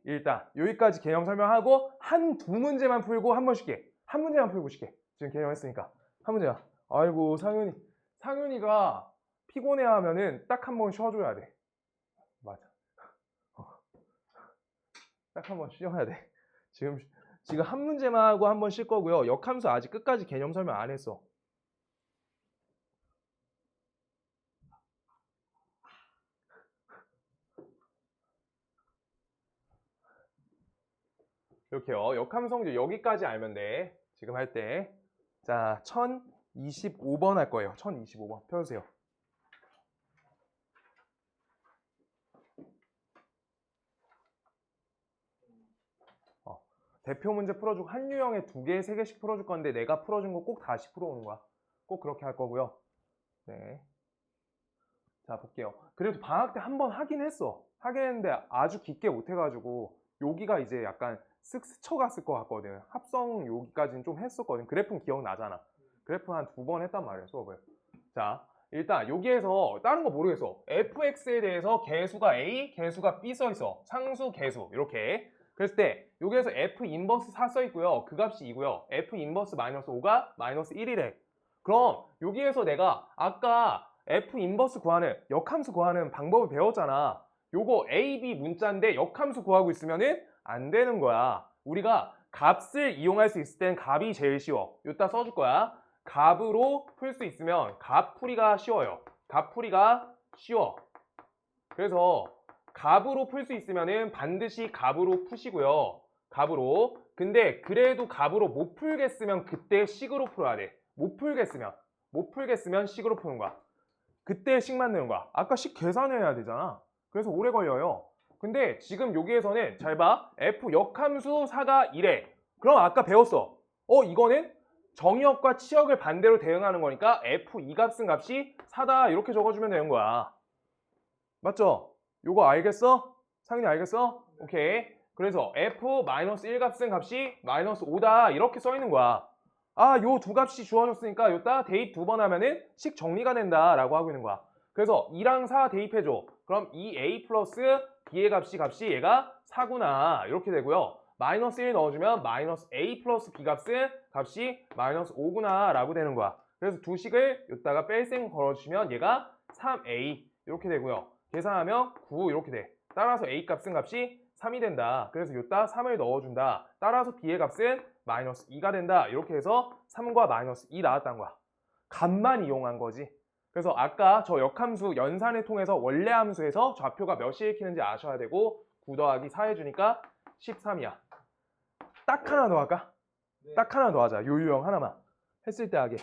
Speaker 1: 일단 여기까지 개념 설명하고 한 두 문제만 풀고 한 번 쉴게. 한 문제만 풀고 쉴게. 지금 개념했으니까 한 문제야. 아이고 상윤이가 피곤해하면은 딱 한 번 쉬어줘야 돼. 맞아. 딱 한 번 쉬어야 돼. 지금 한 문제만 하고 한 번 쉴 거고요. 역함수 아직 끝까지 개념 설명 안 했어. 이렇게요. 역함수 성질 여기까지 알면 돼. 지금 할 때. 자, 1025번 할 거예요. 1025번 펴주세요. 대표 문제 풀어주고 한 유형에 2개, 3개씩 풀어줄 건데 내가 풀어준 거 꼭 다시 풀어오는 거야. 꼭 그렇게 할 거고요. 네. 자, 볼게요. 그래도 방학 때 한 번 하긴 했어. 하긴 했는데 아주 깊게 못 해가지고 여기가 이제 약간 쓱 스쳐갔을 것 같거든. 합성 여기까지는 좀 했었거든. 그래프는 기억나잖아. 그래프 한 2번 했단 말이야, 수업을. 자, 일단 여기에서 다른 거 모르겠어. fx에 대해서 개수가 a, 개수가 b 써 있어. 상수, 개수 이렇게. 그랬을 때 여기에서 f 인버스 4 써 있고요. 그 값이 2고요. f 인버스 마이너스 5가 마이너스 1이래. 그럼 여기에서 내가 아까 f 인버스 구하는 역함수 구하는 방법을 배웠잖아. 요거 a, b 문자인데 역함수 구하고 있으면은 안 되는 거야. 우리가 값을 이용할 수 있을 땐 값이 제일 쉬워. 여기다 써줄 거야. 값으로 풀 수 있으면 값풀이가 쉬워요. 값풀이가 쉬워. 그래서 값으로 풀 수 있으면은 반드시 값으로 푸시고요. 값으로. 근데 그래도 값으로 못 풀겠으면 그때 식으로 풀어야 돼. 못 풀겠으면 식으로 푸는 거야. 그때 식 만드는 거야. 아까 식 계산해야 되잖아. 그래서 오래 걸려요. 근데 지금 여기에서는 잘 봐. f 역함수 4가 1에. 그럼 아까 배웠어. 이거는 정의역과 치역을 반대로 대응하는 거니까 f 이 값은 값이 4다 이렇게 적어주면 되는 거야. 맞죠? 요거 알겠어? 상인이 알겠어? 오케이. 그래서 f-1 값은 값이 -5다 이렇게 써 있는 거야. 요 두 값이 주어졌으니까 요따 대입 2번 하면은 식 정리가 된다 라고 하고 있는 거야. 그래서 2랑 4 대입해줘. 그럼 2a 플러스 b의 값이 얘가 4구나 이렇게 되고요. -1 넣어주면 -a 플러스 b 값은 값이 -5구나 라고 되는 거야. 그래서 두 식을 요따가 뺄셈 걸어주시면 얘가 3a 이렇게 되고요. 계산하면 9 이렇게 돼. 따라서 a 값은 값이 3이 된다. 그래서 요따 3을 넣어준다. 따라서 b의 값은 -2가 된다. 이렇게 해서 3과 -2 나왔다는 거야. 값만 이용한 거지. 그래서 아까 저 역함수 연산을 통해서 원래 함수에서 좌표가 몇이 읽히는지 아셔야 되고 9 더하기 4 해주니까 13이야. 딱 하나 더 할까?
Speaker 2: 네.
Speaker 1: 딱 하나 더 하자. 요 유형 하나만. 했을 때 하게.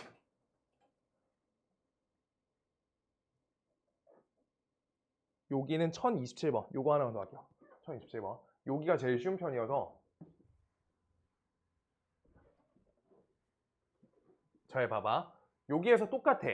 Speaker 1: 여기는 1027번. 요거 하나만 더 할게요. 1027번. 여기가 제일 쉬운 편이어서 잘 봐봐. 여기에서 똑같아.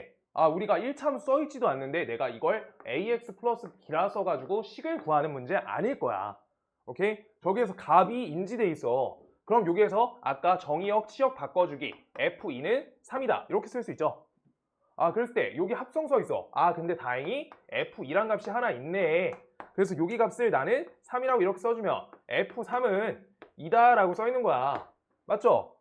Speaker 1: 우리가 1차 써있지도 않는데 내가 이걸 ax 플러스 b라 써가지고 식을 구하는 문제 아닐 거야. 오케이? 저기에서 값이 인지돼 있어. 그럼 여기에서 아까 정의역, 치역 바꿔주기 f2는 3이다. 이렇게 쓸 수 있죠. 그랬을 때 여기 합성 써 있어. 근데 다행히 f2란 값이 하나 있네. 그래서 여기 값을 나는 3이라고 이렇게 써주면 f3은 2다 라고 써 있는 거야. 맞죠?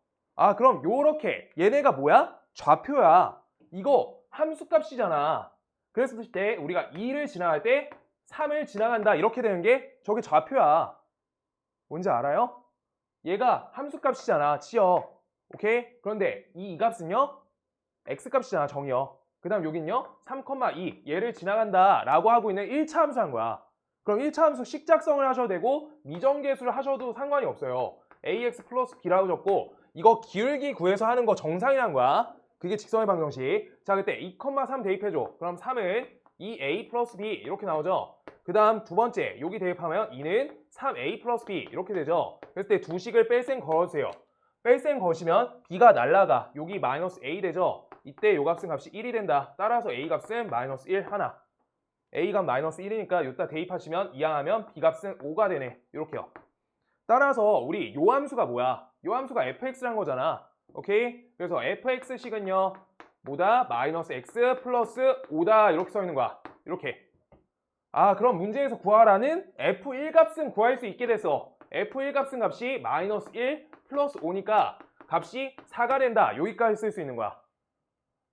Speaker 1: 그럼 요렇게 얘네가 뭐야? 좌표야. 이거 함수값이잖아. 그랬을 때 우리가 2를 지나갈 때 3을 지나간다 이렇게 되는 게 저게 좌표야. 뭔지 알아요? 얘가 함수값이잖아. 치역. 오케이? 그런데 이 값은요? x값이잖아. 정의역. 그 다음 여긴요? 3,2 얘를 지나간다 라고 하고 있는 1차 함수 한 거야. 그럼 1차 함수 식작성을 하셔도 되고 미정계수를 하셔도 상관이 없어요. ax 플러스 b라고 적고 이거 기울기 구해서 하는 거 정상이란 거야. 그게 직선의 방정식. 자, 그때 2,3 대입해줘. 그럼 3은 2a 플러스 b 이렇게 나오죠. 그 다음 두 번째 여기 대입하면 2는 3a 플러스 b 이렇게 되죠. 그랬을 때 두 식을 뺄셈 걸어주세요. 뺄셈 거시면 b가 날라가. 여기 마이너스 a 되죠. 이때 요 값은 값이 1이 된다. 따라서 a 값은 마이너스 1 하나. a 값 마이너스 1이니까 요따 대입하시면 이항하면 b 값은 5가 되네. 이렇게요. 따라서 우리 요 함수가 뭐야? 요 함수가 fx란 거잖아. 오케이? 그래서 fx식은요. 뭐다? 마이너스 x 플러스 5다 이렇게 써 있는 거야. 이렇게. 그럼 문제에서 구하라는 f1 값은 구할 수 있게 됐어. f1 값은 값이 마이너스 1 플러스 5니까 값이 4가 된다. 여기까지 쓸 수 있는 거야.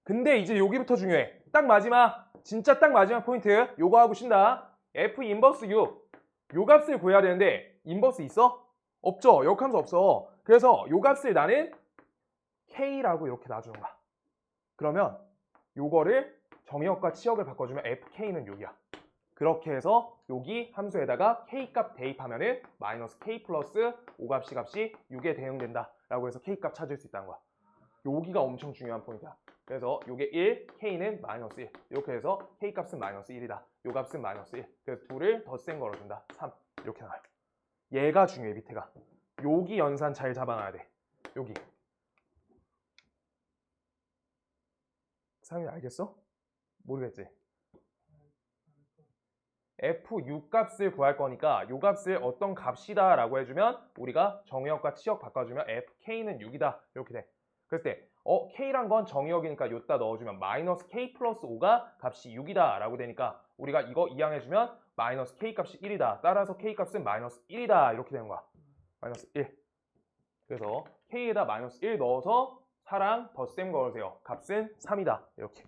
Speaker 1: 근데 이제 여기부터 중요해. 딱 마지막, 진짜 딱 마지막 포인트. 요거 하고 쉰다. f 인버스 6. 요 값을 구해야 되는데 인버스 있어? 없죠. 역함수 없어. 그래서 요 값을 나는 k라고 이렇게 놔주는 거야. 그러면 요거를 정의역과 치역을 바꿔주면 fk는 6이야. 그렇게 해서 여기 함수에다가 k값 대입하면은 마이너스 k 플러스 5값이 6에 대응된다 라고 해서 k값 찾을 수 있다는 거야. 여기가 엄청 중요한 포인트야. 그래서 요게 1, k는 마이너스 1 이렇게 해서 k값은 마이너스 1이다. 요 값은 마이너스 1. 그래서 2를 덧셈 걸어준다. 3 이렇게 나와요. 얘가 중요해. 밑에가. 여기 연산 잘 잡아놔야 돼. 여기. 상윤이 알겠어? 모르겠지? f6 값을 구할 거니까 요 값을 어떤 값이다 라고 해주면 우리가 정의역과 치역 바꿔주면 fk는 6이다 이렇게 돼. 그랬을 때 k란 건 정의역이니까 요따 넣어주면 마이너스 k 플러스 5가 값이 6이다 라고 되니까 우리가 이거 이항해주면 마이너스 k 값이 1이다. 따라서 k 값은 마이너스 1이다 이렇게 되는 거야. 마이너스 1. 그래서 k에다 마이너스 1 넣어서 4랑 덧셈 걸으세요. 값은 3이다 이렇게.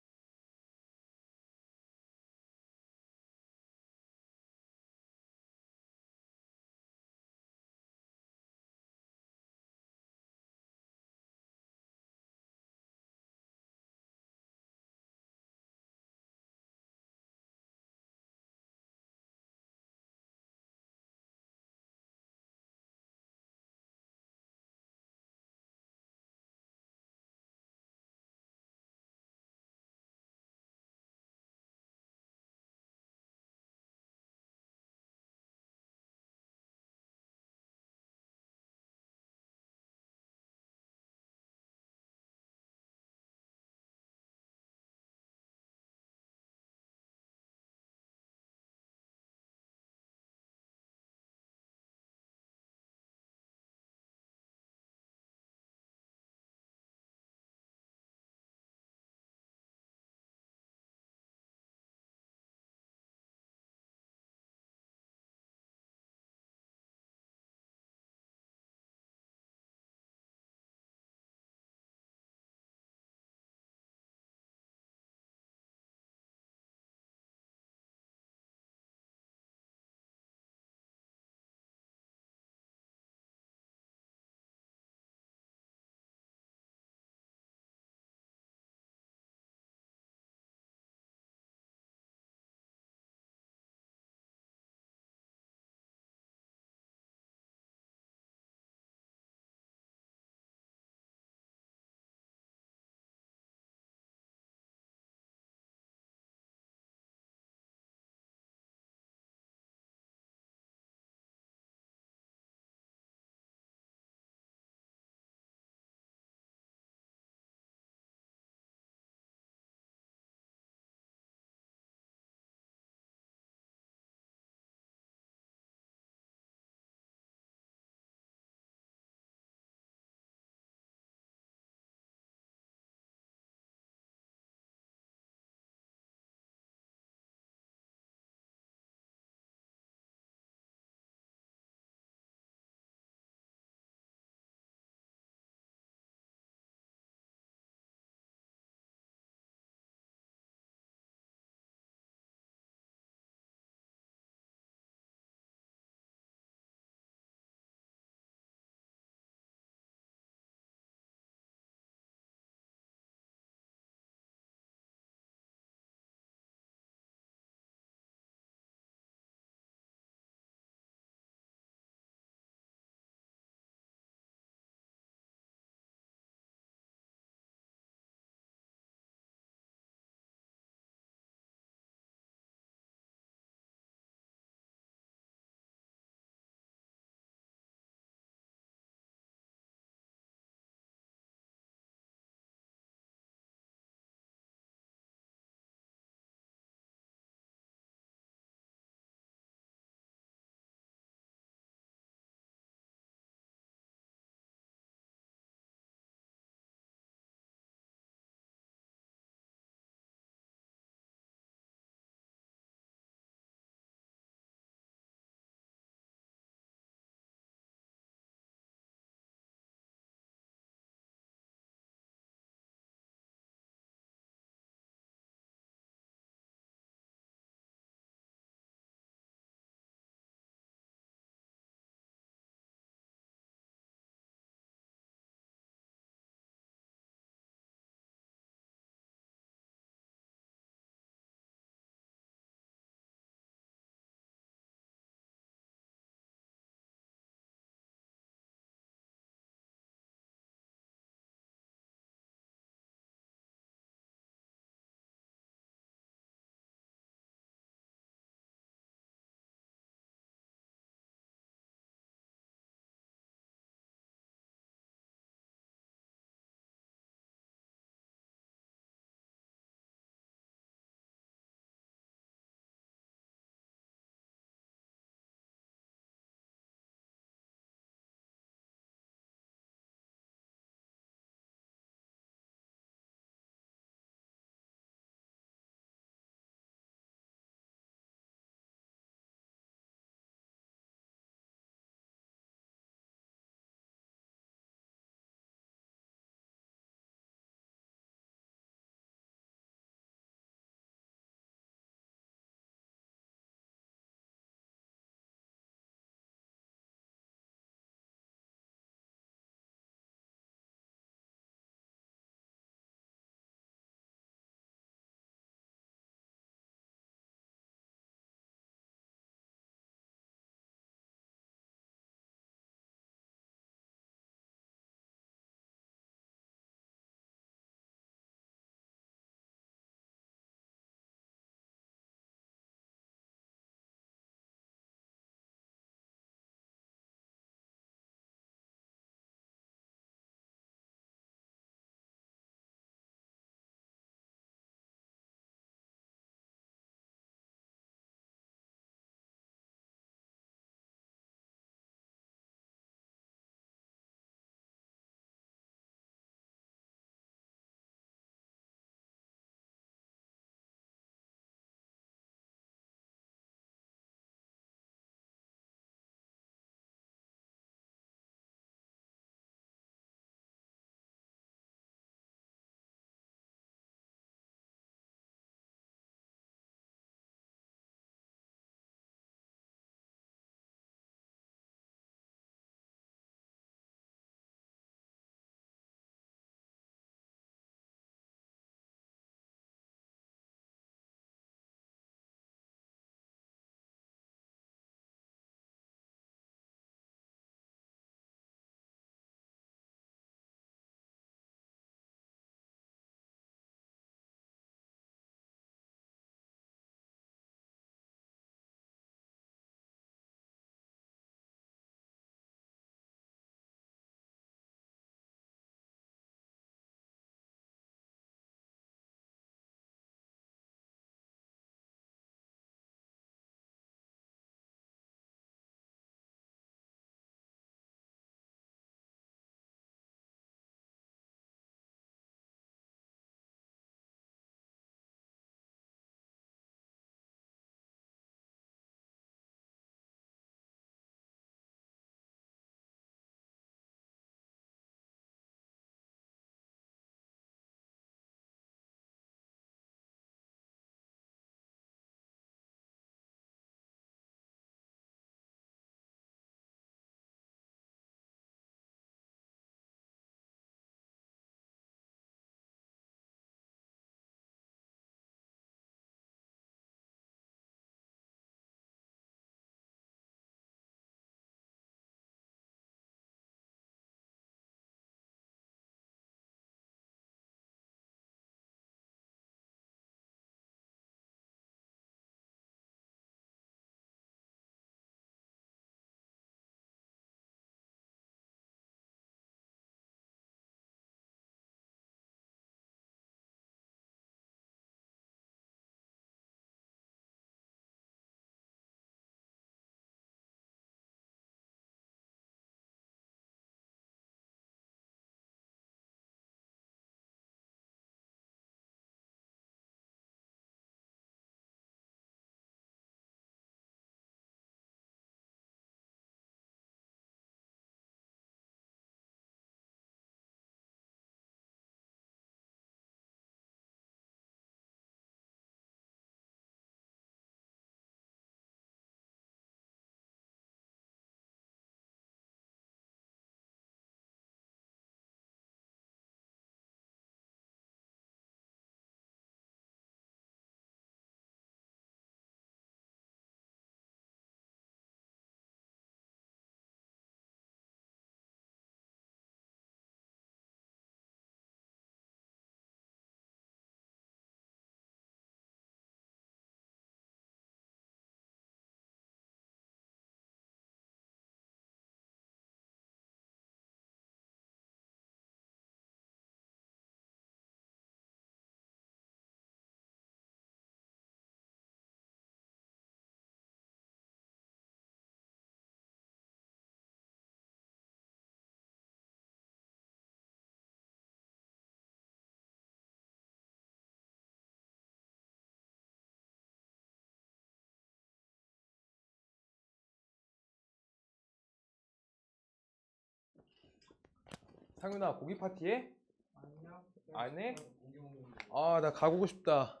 Speaker 1: 상윤아 고기 파티해?
Speaker 2: 아니야.
Speaker 1: 안 해?
Speaker 2: 고기 먹는
Speaker 1: 아 나 가보고 싶다.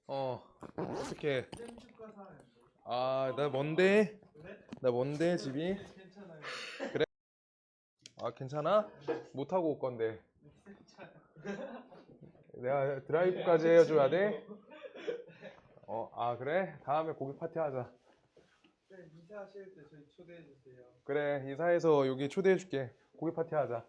Speaker 2: 나도.
Speaker 1: 어떡해.
Speaker 2: 햄축가 사는데.
Speaker 1: 아 나 먼데?
Speaker 2: 그래?
Speaker 1: 나 먼데 집이?
Speaker 2: 괜찮아요.
Speaker 1: 아 괜찮아? 못 타고 올 건데.
Speaker 2: 괜찮아.
Speaker 1: 내가 드라이브까지 해줘야 돼? 아 그래? 다음에 고기 파티 하자.
Speaker 2: 네, 이사하실 때 저희 초대해 주세요.
Speaker 1: 그래 이사해서 여기 초대해줄게. 고기 파티 하자.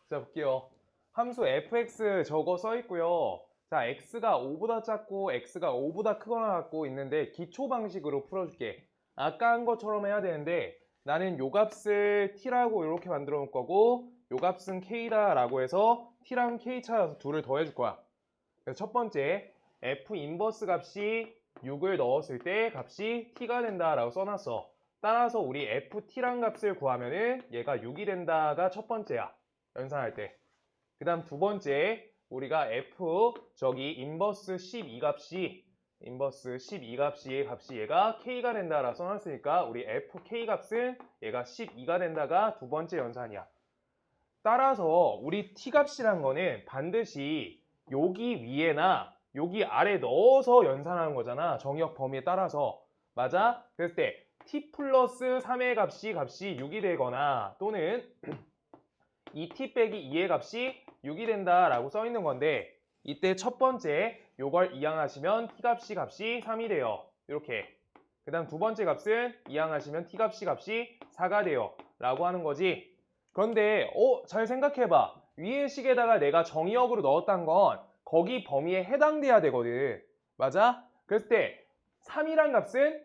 Speaker 1: 자 볼게요. 함수 fx 저거 써있고요. 자 x가 5보다 작고 x가 5보다 크거나 같고 있는데 기초 방식으로 풀어줄게. 아까 한 것처럼 해야 되는데 나는 요 값을 t라고 이렇게 만들어 놓을 거고 요 값은 k다 라고 해서 t랑 k 찾아서 둘을 더해줄 거야. 그래서 첫 번째 f 인버스 값이 6을 넣었을 때 값이 t가 된다 라고 써놨어. 따라서 우리 ft란 값을 구하면은 얘가 6이 된다가 첫 번째야. 연산할 때. 그 다음 두 번째 우리가 f 저기 인버스 12값이 얘가 k가 된다라 써놨으니까 우리 fk 값은 얘가 12가 된다가 두 번째 연산이야. 따라서 우리 t값이란 거는 반드시 여기 위에나 여기 아래 넣어서 연산하는 거잖아. 정의역 범위에 따라서. 맞아? 그랬을 때 t 플러스 3의 값이 6이 되거나 또는 이 t 빼기 2의 값이 6이 된다라고 써 있는 건데 이때 첫 번째 요걸 이항하시면 t 값이 3이 돼요. 이렇게. 그 다음 두 번째 값은 이항하시면 t 값이 4가 돼요. 라고 하는 거지. 그런데 잘 생각해봐. 위의 식에다가 내가 정의역으로 넣었단 건 거기 범위에 해당돼야 되거든. 맞아? 그랬을 때 3이란 값은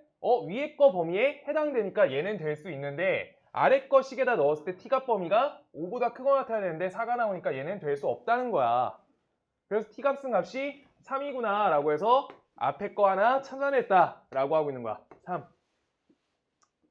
Speaker 1: 위에 거 범위에 해당되니까 얘는 될 수 있는데 아래 거 식에다 넣었을 때 t값 범위가 5보다 크거나 같아야 되는데 4가 나오니까 얘는 될 수 없다는 거야. 그래서 t값은 값이 3이구나 라고 해서 앞에 거 하나 찾아냈다 라고 하고 있는 거야. 3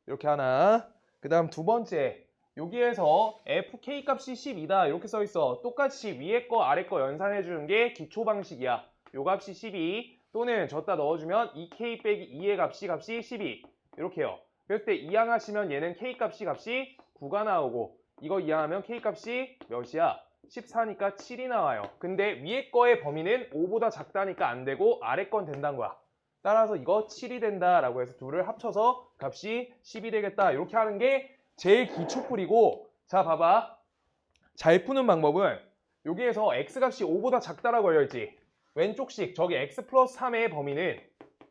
Speaker 1: 이렇게 하나. 그 다음 두 번째 여기에서 fk 값이 12다 이렇게 써 있어. 똑같이 위에 거 아래 거 연산해 주는 게 기초 방식이야. 요 값이 12 또는 졌다 넣어주면 2k 빼기 2의 값이 12 이렇게요. 그랬을 때 이항하시면 얘는 k 값이 9가 나오고 이거 이항하면 k 값이 몇이야? 14니까 7이 나와요. 근데 위에 거의 범위는 5보다 작다니까 안 되고 아래 건 된다는 거야. 따라서 이거 7이 된다라고 해서 둘을 합쳐서 값이 10이 되겠다. 이렇게 하는 게 제일 기초풀이고 자 봐봐. 잘 푸는 방법은 여기에서 x값이 5보다 작다라고 걸려있지. 왼쪽식 저기 x 플러스 3의 범위는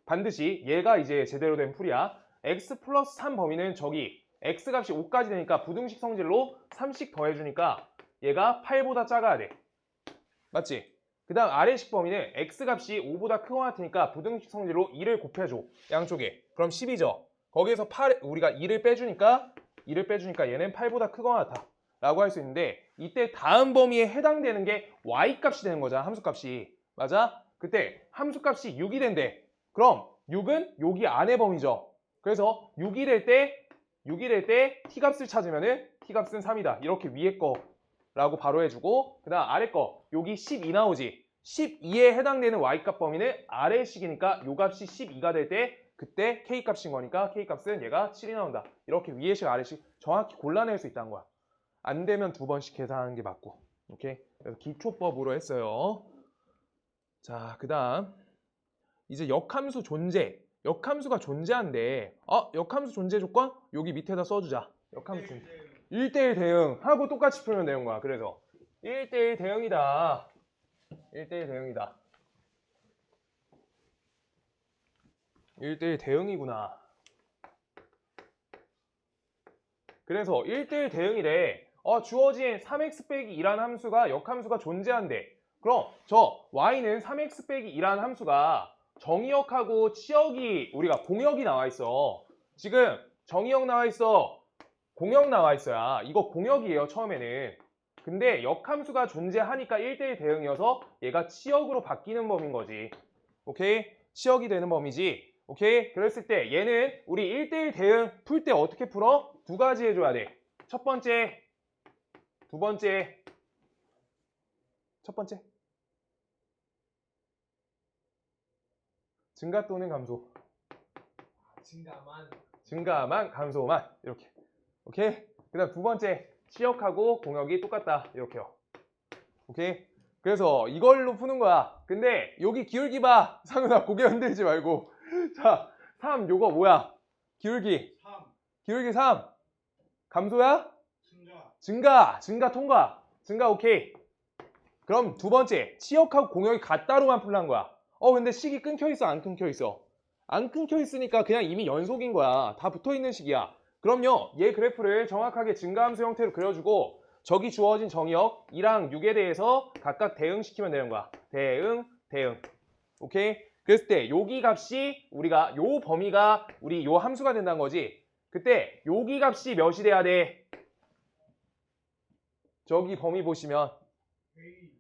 Speaker 1: 반드시 얘가 이제 제대로 된 풀이야. x 플러스 3 범위는 저기 x값이 5까지 되니까 부등식 성질로 3씩 더해주니까 얘가 8보다 작아야 돼. 맞지? 그 다음 아래식 범위는 x값이 5보다 크거나 같으니까 부등식 성질로 2를 곱해줘. 양쪽에. 그럼 10이죠. 거기에서 우리가 2를 빼주니까 얘는 8보다 크거나 같아. 라고 할 수 있는데 이때 다음 범위에 해당되는 게 y값이 되는 거잖아. 함수값이. 맞아? 그때 함수값이 6이 된대. 그럼 6은 여기 안에 범위죠. 그래서 6이 될 때 t값을 찾으면은 t값은 3이다. 이렇게 위에 거라고 바로 해주고 그 다음 아래 거 여기 12 나오지. 12에 해당되는 y값 범위는 아래식이니까 요 값이 12가 될 때 그때 k값인 거니까 k값은 얘가 7이 나온다. 이렇게 위에식 아래식 정확히 골라낼 수 있다는 거야. 안 되면 두 번씩 계산하는 게 맞고. 오케이? 그래서 기초법으로 했어요. 자, 그 다음 이제 역함수 존재. 역함수가 존재한데 역함수 존재 조건? 여기 밑에다 써주자. 역함수 존재. 1대1 대응 하고 똑같이 풀면 되는 거야. 그래서 1대1 대응이다. 1대1 대응이다. 1대1 대응이구나. 그래서 1대1 대응이래. 주어진 3x 빼기 2라는 함수가 역함수가 존재한대. 그럼 저 y는 3x 빼기 2라는 함수가 정의역하고 치역이 우리가 공역이 나와 있어. 지금 정의역 나와 있어. 공역 나와 있어야. 이거 공역이에요. 처음에는. 근데 역함수가 존재하니까 1대1 대응이어서 얘가 치역으로 바뀌는 범위인 거지. 오케이? 치역이 되는 범위지. 오케이? 그랬을 때 얘는 우리 1대1 대응 풀 때 어떻게 풀어? 두 가지 해줘야 돼. 첫 번째, 두 번째. 첫 번째. 증가 또는 감소.
Speaker 2: 증가만.
Speaker 1: 증가만, 감소만. 이렇게. 오케이? 그 다음 두 번째. 치역하고 공역이 똑같다. 이렇게요. 오케이? 그래서 이걸로 푸는 거야. 근데 여기 기울기 봐. 상윤아 고개 흔들지 말고. 자, 3 요거 뭐야? 기울기.
Speaker 2: 3.
Speaker 1: 기울기 3. 감소야?
Speaker 2: 증가.
Speaker 1: 증가 통과. 증가 오케이. 그럼 두 번째, 치역하고 공역이 같다로만 풀란 거야. 근데 식이 끊겨 있어, 안 끊겨 있어? 안 끊겨 있으니까 그냥 이미 연속인 거야. 다 붙어 있는 식이야. 그럼요, 얘 그래프를 정확하게 증가함수 형태로 그려주고 저기 주어진 정의역 2랑 6에 대해서 각각 대응시키면 되는 거야. 대응. 오케이? 그랬을 때 여기 값이 우리가 요 범위가 우리 요 함수가 된다는 거지. 그때 여기 값이 몇이 돼야 돼? 저기 범위 보시면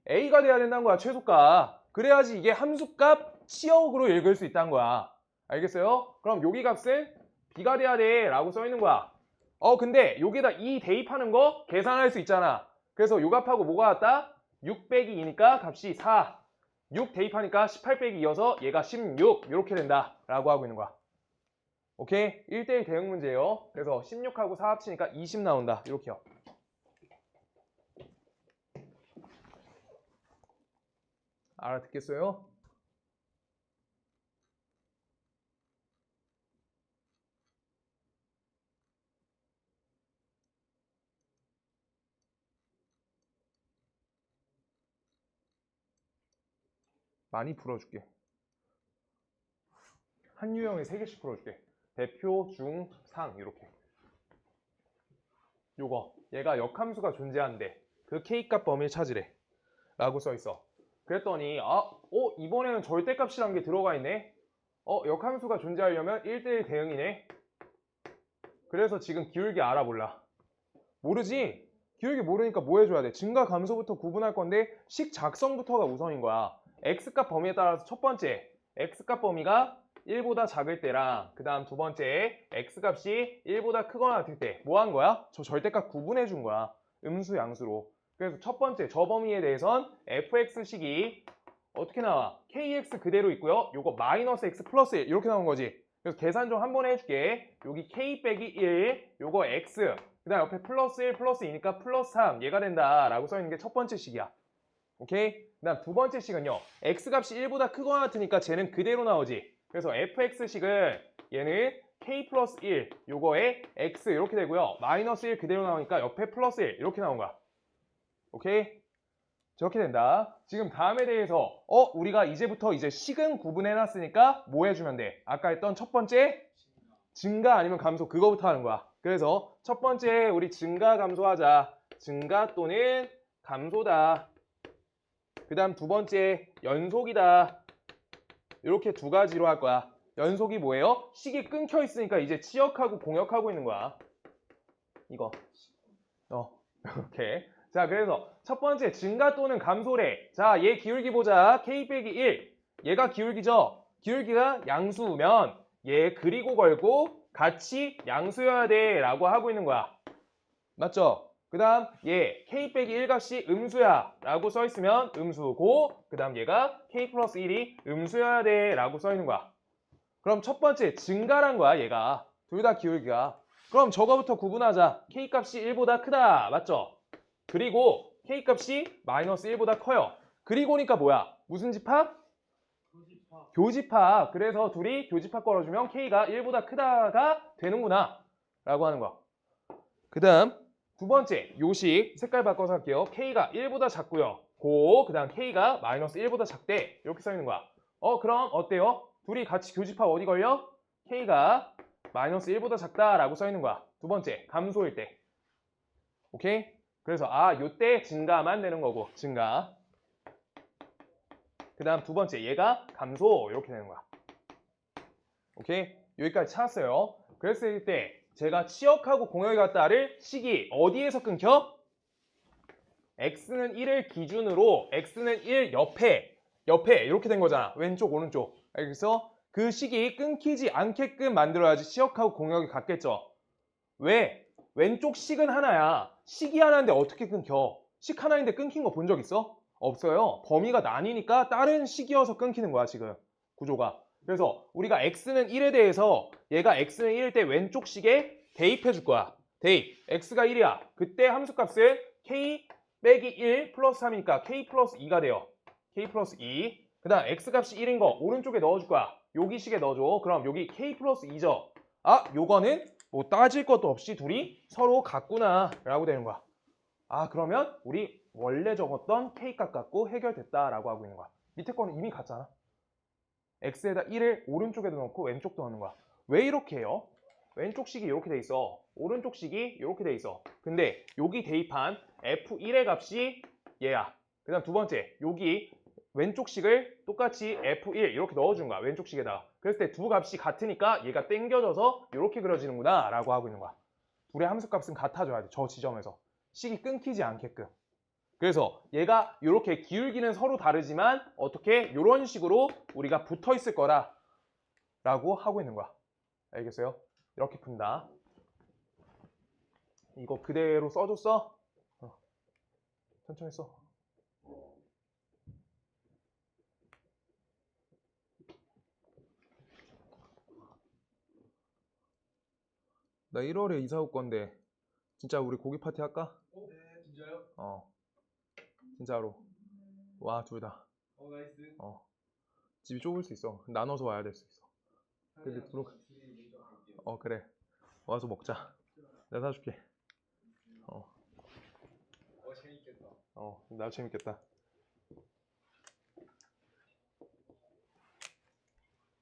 Speaker 1: A가 돼야 된다는 거야, 최소값. 그래야지 이게 함수값 치역으로 읽을 수 있다는 거야. 알겠어요? 그럼 여기 값은 B가 돼야 돼 라고 써 있는 거야. 근데 여기다 2 대입하는 거 계산할 수 있잖아. 그래서 요 값하고 뭐가 같다? 6 빼기 2니까 값이 4. 6 대입하니까 18 빼기 2여서 얘가 16 이렇게 된다 라고 하고 있는 거야. 오케이? 1대1 대응 문제예요. 그래서 16하고 4 합치니까 20 나온다. 이렇게요. 알아듣겠어요? 많이 풀어줄게. 한 유형에 3개씩 풀어줄게. 대표, 중, 상 이렇게. 요거 얘가 역함수가 존재하는데 그 K값 범위를 찾으래 라고 써있어. 그랬더니 이번에는 절대값이라는 게 들어가 있네. 역함수가 존재하려면 1대1 대응이네. 그래서 지금 기울기 알아볼라. 모르지? 기울기 모르니까 뭐 해줘야 돼? 증가 감소부터 구분할 건데 식 작성부터가 우선인 거야. X값 범위에 따라서 첫 번째 X값 범위가 1보다 작을 때랑 그 다음 두 번째 X값이 1보다 크거나 같을 때 뭐 한 거야? 저 절대값 구분해 준 거야. 음수 양수로. 그래서 첫 번째 저 범위에 대해선 fx식이 어떻게 나와? kx 그대로 있고요. 요거 마이너스 x 플러스 1 이렇게 나온 거지. 그래서 계산 좀 한 번 해줄게. 여기 k 빼기 1 요거 x 그 다음 옆에 플러스 1 플러스 2니까 플러스 3 얘가 된다 라고 써있는 게 첫 번째 식이야. 오케이? 그 다음 두 번째 식은요. x값이 1보다 크거나 같으니까 쟤는 그대로 나오지. 그래서 fx식은 얘는 k 플러스 1 요거에 x 이렇게 되고요. 마이너스 1 그대로 나오니까 옆에 플러스 1 이렇게 나온 거야. 오케이? 저렇게 된다. 지금 다음에 대해서 우리가 이제부터 이제 식은 구분해놨으니까 뭐 해주면 돼? 아까 했던 첫 번째 증가 아니면 감소 그거부터 하는 거야. 그래서 첫 번째 우리 증가 감소하자. 증가 또는 감소다. 그 다음 두 번째 연속이다. 이렇게 두 가지로 할 거야. 연속이 뭐예요? 식이 끊겨 있으니까 이제 치역하고 공역하고 있는 거야. 이거. 이렇게. 자, 그래서 첫 번째 증가 또는 감소래. 자, 얘 기울기 보자. k 빼기 1. 얘가 기울기죠? 기울기가 양수면 얘 그리고 걸고 같이 양수여야 돼 라고 하고 있는 거야. 맞죠? 그 다음 얘 k 빼기 1 값이 음수야 라고 써있으면 음수고 그 다음 얘가 k 플러스 1이 음수여야 돼 라고 써있는 거야. 그럼 첫 번째 증가란 거야 얘가. 둘 다 기울기가. 그럼 저거부터 구분하자. k 값이 1보다 크다. 맞죠? 그리고 k 값이 마이너스 1보다 커요. 그리고니까 뭐야? 무슨 집합? 교집합. 그래서 둘이 교집합 걸어주면 k가 1보다 크다가 되는구나 라고 하는 거야. 그 다음 두 번째 요식 색깔 바꿔서 할게요. k가 1보다 작고요. 그 다음 k가 마이너스 1보다 작대. 이렇게 써있는 거야. 그럼 어때요? 둘이 같이 교집합 어디 걸려? k가 마이너스 1보다 작다라고 써있는 거야. 두 번째 감소일 때. 오케이? 그래서 요때 증가만 되는 거고 증가. 그 다음 두 번째 얘가 감소 이렇게 되는 거야. 오케이? 여기까지 찾았어요. 그랬을 때 제가 치역하고 공역이 같다를 식이 어디에서 끊겨? x는 1을 기준으로 x는 1 옆에 이렇게 된 거잖아. 왼쪽 오른쪽. 그래서 그 식이 끊기지 않게끔 만들어야지 치역하고 공역이 같겠죠. 왜? 왼쪽 식은 하나야. 식이 하나인데 어떻게 끊겨? 식 하나인데 끊긴 거 본 적 있어? 없어요. 범위가 나뉘니까 다른 식이어서 끊기는 거야 지금 구조가. 그래서 우리가 x는 1에 대해서 얘가 x는 1일 때 왼쪽 식에 대입해 줄 거야. 대입 x가 1이야. 그때 함수값은 k 빼기 1 플러스 3이니까 k 플러스 2가 돼요. k 플러스 2. 그 다음 x값이 1인 거 오른쪽에 넣어줄 거야. 여기 식에 넣어줘. 그럼 여기 k 플러스 2죠. 아, 요거는 뭐 따질 것도 없이 둘이 서로 같구나 라고 되는 거야. 아, 그러면 우리 원래 적었던 k값 갖고 해결됐다라고 하고 있는 거야. 밑에 거는 이미 같잖아. x에다 1을 오른쪽에도 넣고 왼쪽도 넣는 거야. 왜 이렇게 해요? 왼쪽 식이 이렇게 돼 있어. 오른쪽 식이 이렇게 돼 있어. 근데 여기 대입한 f1의 값이 얘야. 그 다음 두 번째, 여기 왼쪽 식을 똑같이 f1 이렇게 넣어준 거야. 왼쪽 식에다가. 그랬을 때 두 값이 같으니까 얘가 땡겨져서 이렇게 그려지는구나 라고 하고 있는 거야. 둘의 함수값은 같아져야 돼. 저 지점에서. 식이 끊기지 않게끔. 그래서 얘가 이렇게 기울기는 서로 다르지만 어떻게 이런 식으로 우리가 붙어 있을 거라 라고 하고 있는 거야. 알겠어요? 이렇게 푼다. 이거 그대로 써줬어? 천천히 써. 나 1월에 이사 올 건데 진짜 우리 고기 파티 할까?
Speaker 2: 네, 진짜요?
Speaker 1: 진짜로. 와, 둘 다.
Speaker 2: 나이스.
Speaker 1: 집이 좁을 수 있어. 나눠서 와야 될 수 있어. 근데 그래. 와서 먹자. 내가 사줄게.
Speaker 2: 재밌겠다.
Speaker 1: 나도 재밌겠다.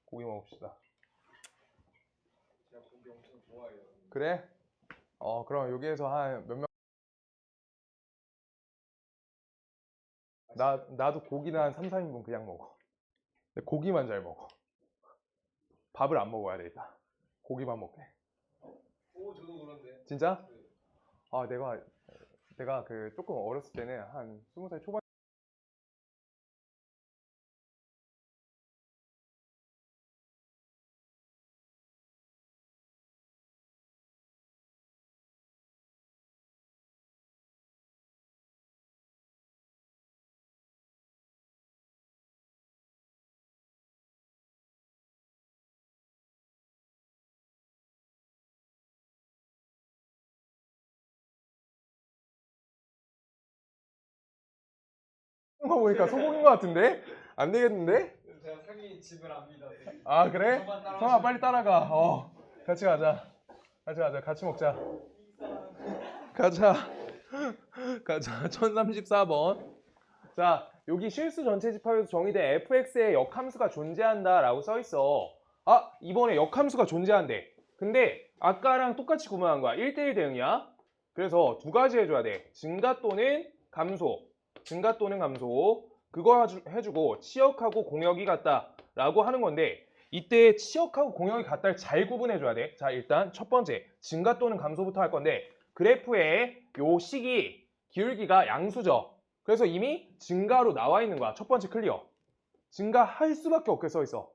Speaker 1: 고기 먹읍시다.
Speaker 2: 제가 고기 엄청 좋아해요.
Speaker 1: 그래? 그럼 여기에서 한 몇 명? 나도 고기는 한 3, 4인분 그냥 먹어. 근데 고기만 잘 먹어. 밥을 안 먹어야 돼, 일단. 고기만 먹게.
Speaker 2: 저도 그런데.
Speaker 1: 진짜? 내가 그 조금 어렸을 때는 한 20살 초반 거 보니까 소고기인 것 같은데? 안 되겠는데?
Speaker 2: 제가 상이 집을 압니다.
Speaker 1: 아, 그래?
Speaker 2: 저만 따라오시면
Speaker 1: 성아, 빨리 따라가. 같이 가자. 같이 먹자. 가자. 1034번. 자, 여기 실수 전체 집합에서 정의된 fx의 역함수가 존재한다라고 써 있어. 아, 이번에 역함수가 존재한대. 근데 아까랑 똑같이 구분한 거야. 1대1 대응이야. 그래서 두 가지 해줘야 돼. 증가 또는 감소. 증가 또는 감소. 그거 해주고 치역하고 공역이 같다라고 하는 건데 이때 치역하고 공역이 같다를 잘 구분해줘야 돼. 자, 일단 첫 번째 증가 또는 감소부터 할 건데 그래프에 요 식이 기울기가 양수죠. 그래서 이미 증가로 나와 있는 거야. 첫 번째 클리어. 증가할 수밖에 없게 써 있어.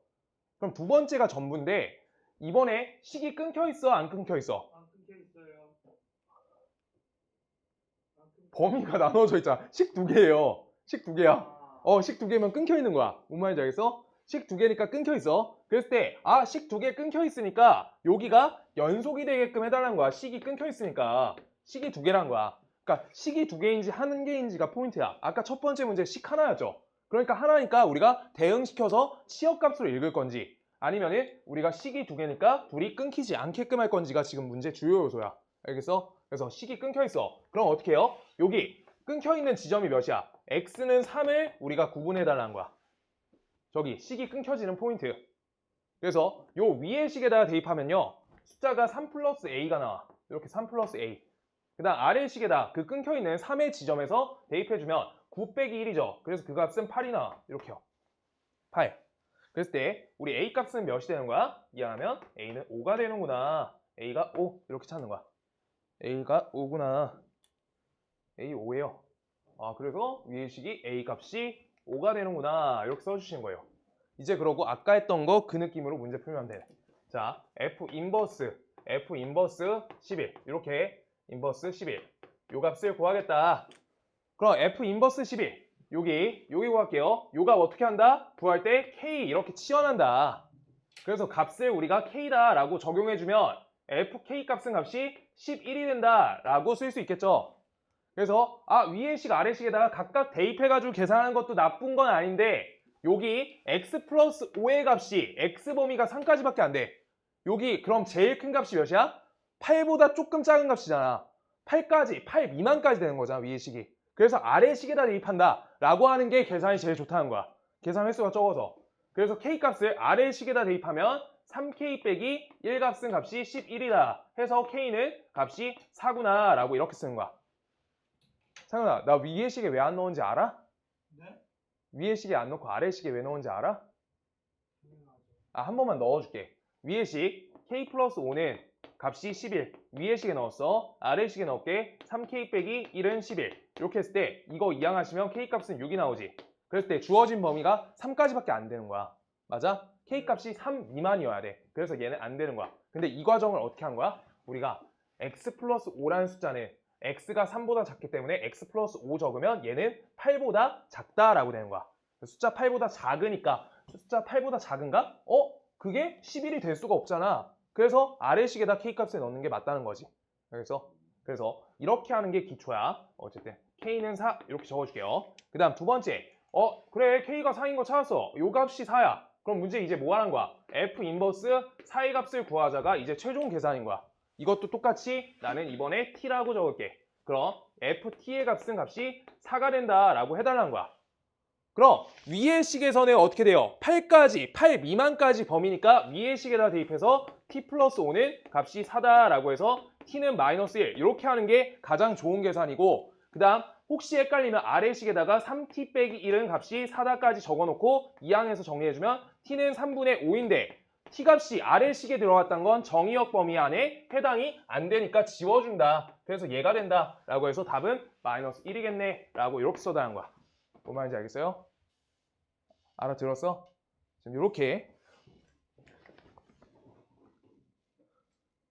Speaker 1: 그럼 두 번째가 전부인데 이번에 식이 끊겨 있어? 안 끊겨 있어?
Speaker 2: 안 끊겨 있어요.
Speaker 1: 범위가 나눠져 있잖아. 식 두 개예요. 식 두 개야. 식 두 개면 끊겨 있는 거야. 뭔 말인지 알겠어? 식 두 개니까 끊겨 있어. 그랬을 때 식 두 개 끊겨 있으니까 여기가 연속이 되게끔 해달라는 거야. 식이 끊겨 있으니까 식이 두 개란 거야. 그러니까 식이 두 개인지 한 개인지가 포인트야. 아까 첫 번째 문제 식 하나였죠. 그러니까 하나니까 우리가 대응시켜서 치역값으로 읽을 건지 아니면은 우리가 식이 두 개니까 둘이 끊기지 않게끔 할 건지가 지금 문제 주요 요소야. 알겠어? 그래서 식이 끊겨 있어. 그럼 어떻게 해요? 여기 끊겨 있는 지점이 몇이야? x는 3을 우리가 구분해 달라는 거야. 저기 식이 끊겨지는 포인트. 그래서 요 위의 식에다가 대입하면요. 숫자가 3 플러스 a가 나와. 이렇게 3 플러스 a. 그 다음 아래 식에다 그 끊겨있는 3의 지점에서 대입해주면 9 빼기 1이죠. 그래서 그 값은 8이 나와. 이렇게요. 8. 그랬을 때 우리 a 값은 몇이 되는 거야? 이해하면 a는 5가 되는구나. a가 5 이렇게 찾는 거야. a가 5구나. a 5예요. 그래서 위의 식이 a 값이 5가 되는구나. 이렇게 써주시는 거예요. 이제 그러고 아까 했던 거 그 느낌으로 문제 풀면 돼. 자, f 인버스 11 이렇게 인버스 11 요 값을 구하겠다. 그럼 f 인버스 11 여기 구할게요. 요 값 어떻게 한다? 구할 때 k 이렇게 치환한다. 그래서 값을 우리가 k다 라고 적용해주면 fk 값은 값이 11이 된다라고 쓸 수 있겠죠. 그래서 위의 식 아래 식에다가 각각 대입해가지고 계산하는 것도 나쁜 건 아닌데 여기 x 플러스 5의 값이 x 범위가 3까지밖에 안 돼. 여기 그럼 제일 큰 값이 몇이야? 8보다 조금 작은 값이잖아. 8까지, 8 미만까지 되는 거잖아, 위의 식이. 그래서 아래 식에다 대입한다 라고 하는 게 계산이 제일 좋다는 거야. 계산 횟수가 적어서. 그래서 k 값을 아래 식에다 대입하면 3k 빼기 1 값은 값이 11이다 해서 k는 값이 4구나 라고 이렇게 쓰는 거야. 상현아, 나 위의 식에 왜 안 넣은지 알아?
Speaker 2: 네?
Speaker 1: 위의 식에 안 넣고 아래 식에 왜 넣은지 알아? 한 번만 넣어줄게. 위의 식 k 플러스 5는 값이 11. 위의 식에 넣었어. 아래 식에 넣을게. 3k 빼기 1은 11. 이렇게 했을 때 이거 이항하시면 k 값은 6이 나오지. 그랬을 때 주어진 범위가 3까지밖에 안 되는 거야. 맞아? k 값이 3 미만이어야 돼. 그래서 얘는 안 되는 거야. 근데 이 과정을 어떻게 한 거야? 우리가 x 플러스 5라는 숫자는 x가 3보다 작기 때문에 x 플러스 5 적으면 얘는 8보다 작다라고 되는 거야. 숫자 8보다 작으니까 숫자 8보다 작은가? 그게 11이 될 수가 없잖아. 그래서 아래식에다 k값을 넣는 게 맞다는 거지. 그래서 이렇게 하는 게 기초야. 어쨌든 k는 4 이렇게 적어줄게요. 그 다음 두 번째. 그래 k가 4인 거 찾았어. 요 값이 4야. 그럼 문제 이제 뭐 하는 거야? f 인버스 4의 값을 구하자가 이제 최종 계산인 거야. 이것도 똑같이 나는 이번에 t라고 적을게. 그럼 ft의 값은 값이 4가 된다라고 해달라는 거야. 그럼 위의 식에서는 어떻게 돼요? 8까지, 8 미만까지 범위니까 위의 식에다 대입해서 t 플러스 5는 값이 4다라고 해서 t는 마이너스 1 이렇게 하는 게 가장 좋은 계산이고 그 다음 혹시 헷갈리면 아래 식에다가 3t 빼기 1은 값이 4다까지 적어놓고 이항해서 정리해주면 t는 3분의 5인데 t 값이 아래 식에 들어갔던 건 정의역 범위 안에 해당이 안 되니까 지워준다. 그래서 얘가 된다라고 해서 답은 마이너스 1이겠네 라고 이렇게 써달라는 거야. 뭔 말인지 알겠어요? 알아들었어? 지금 이렇게.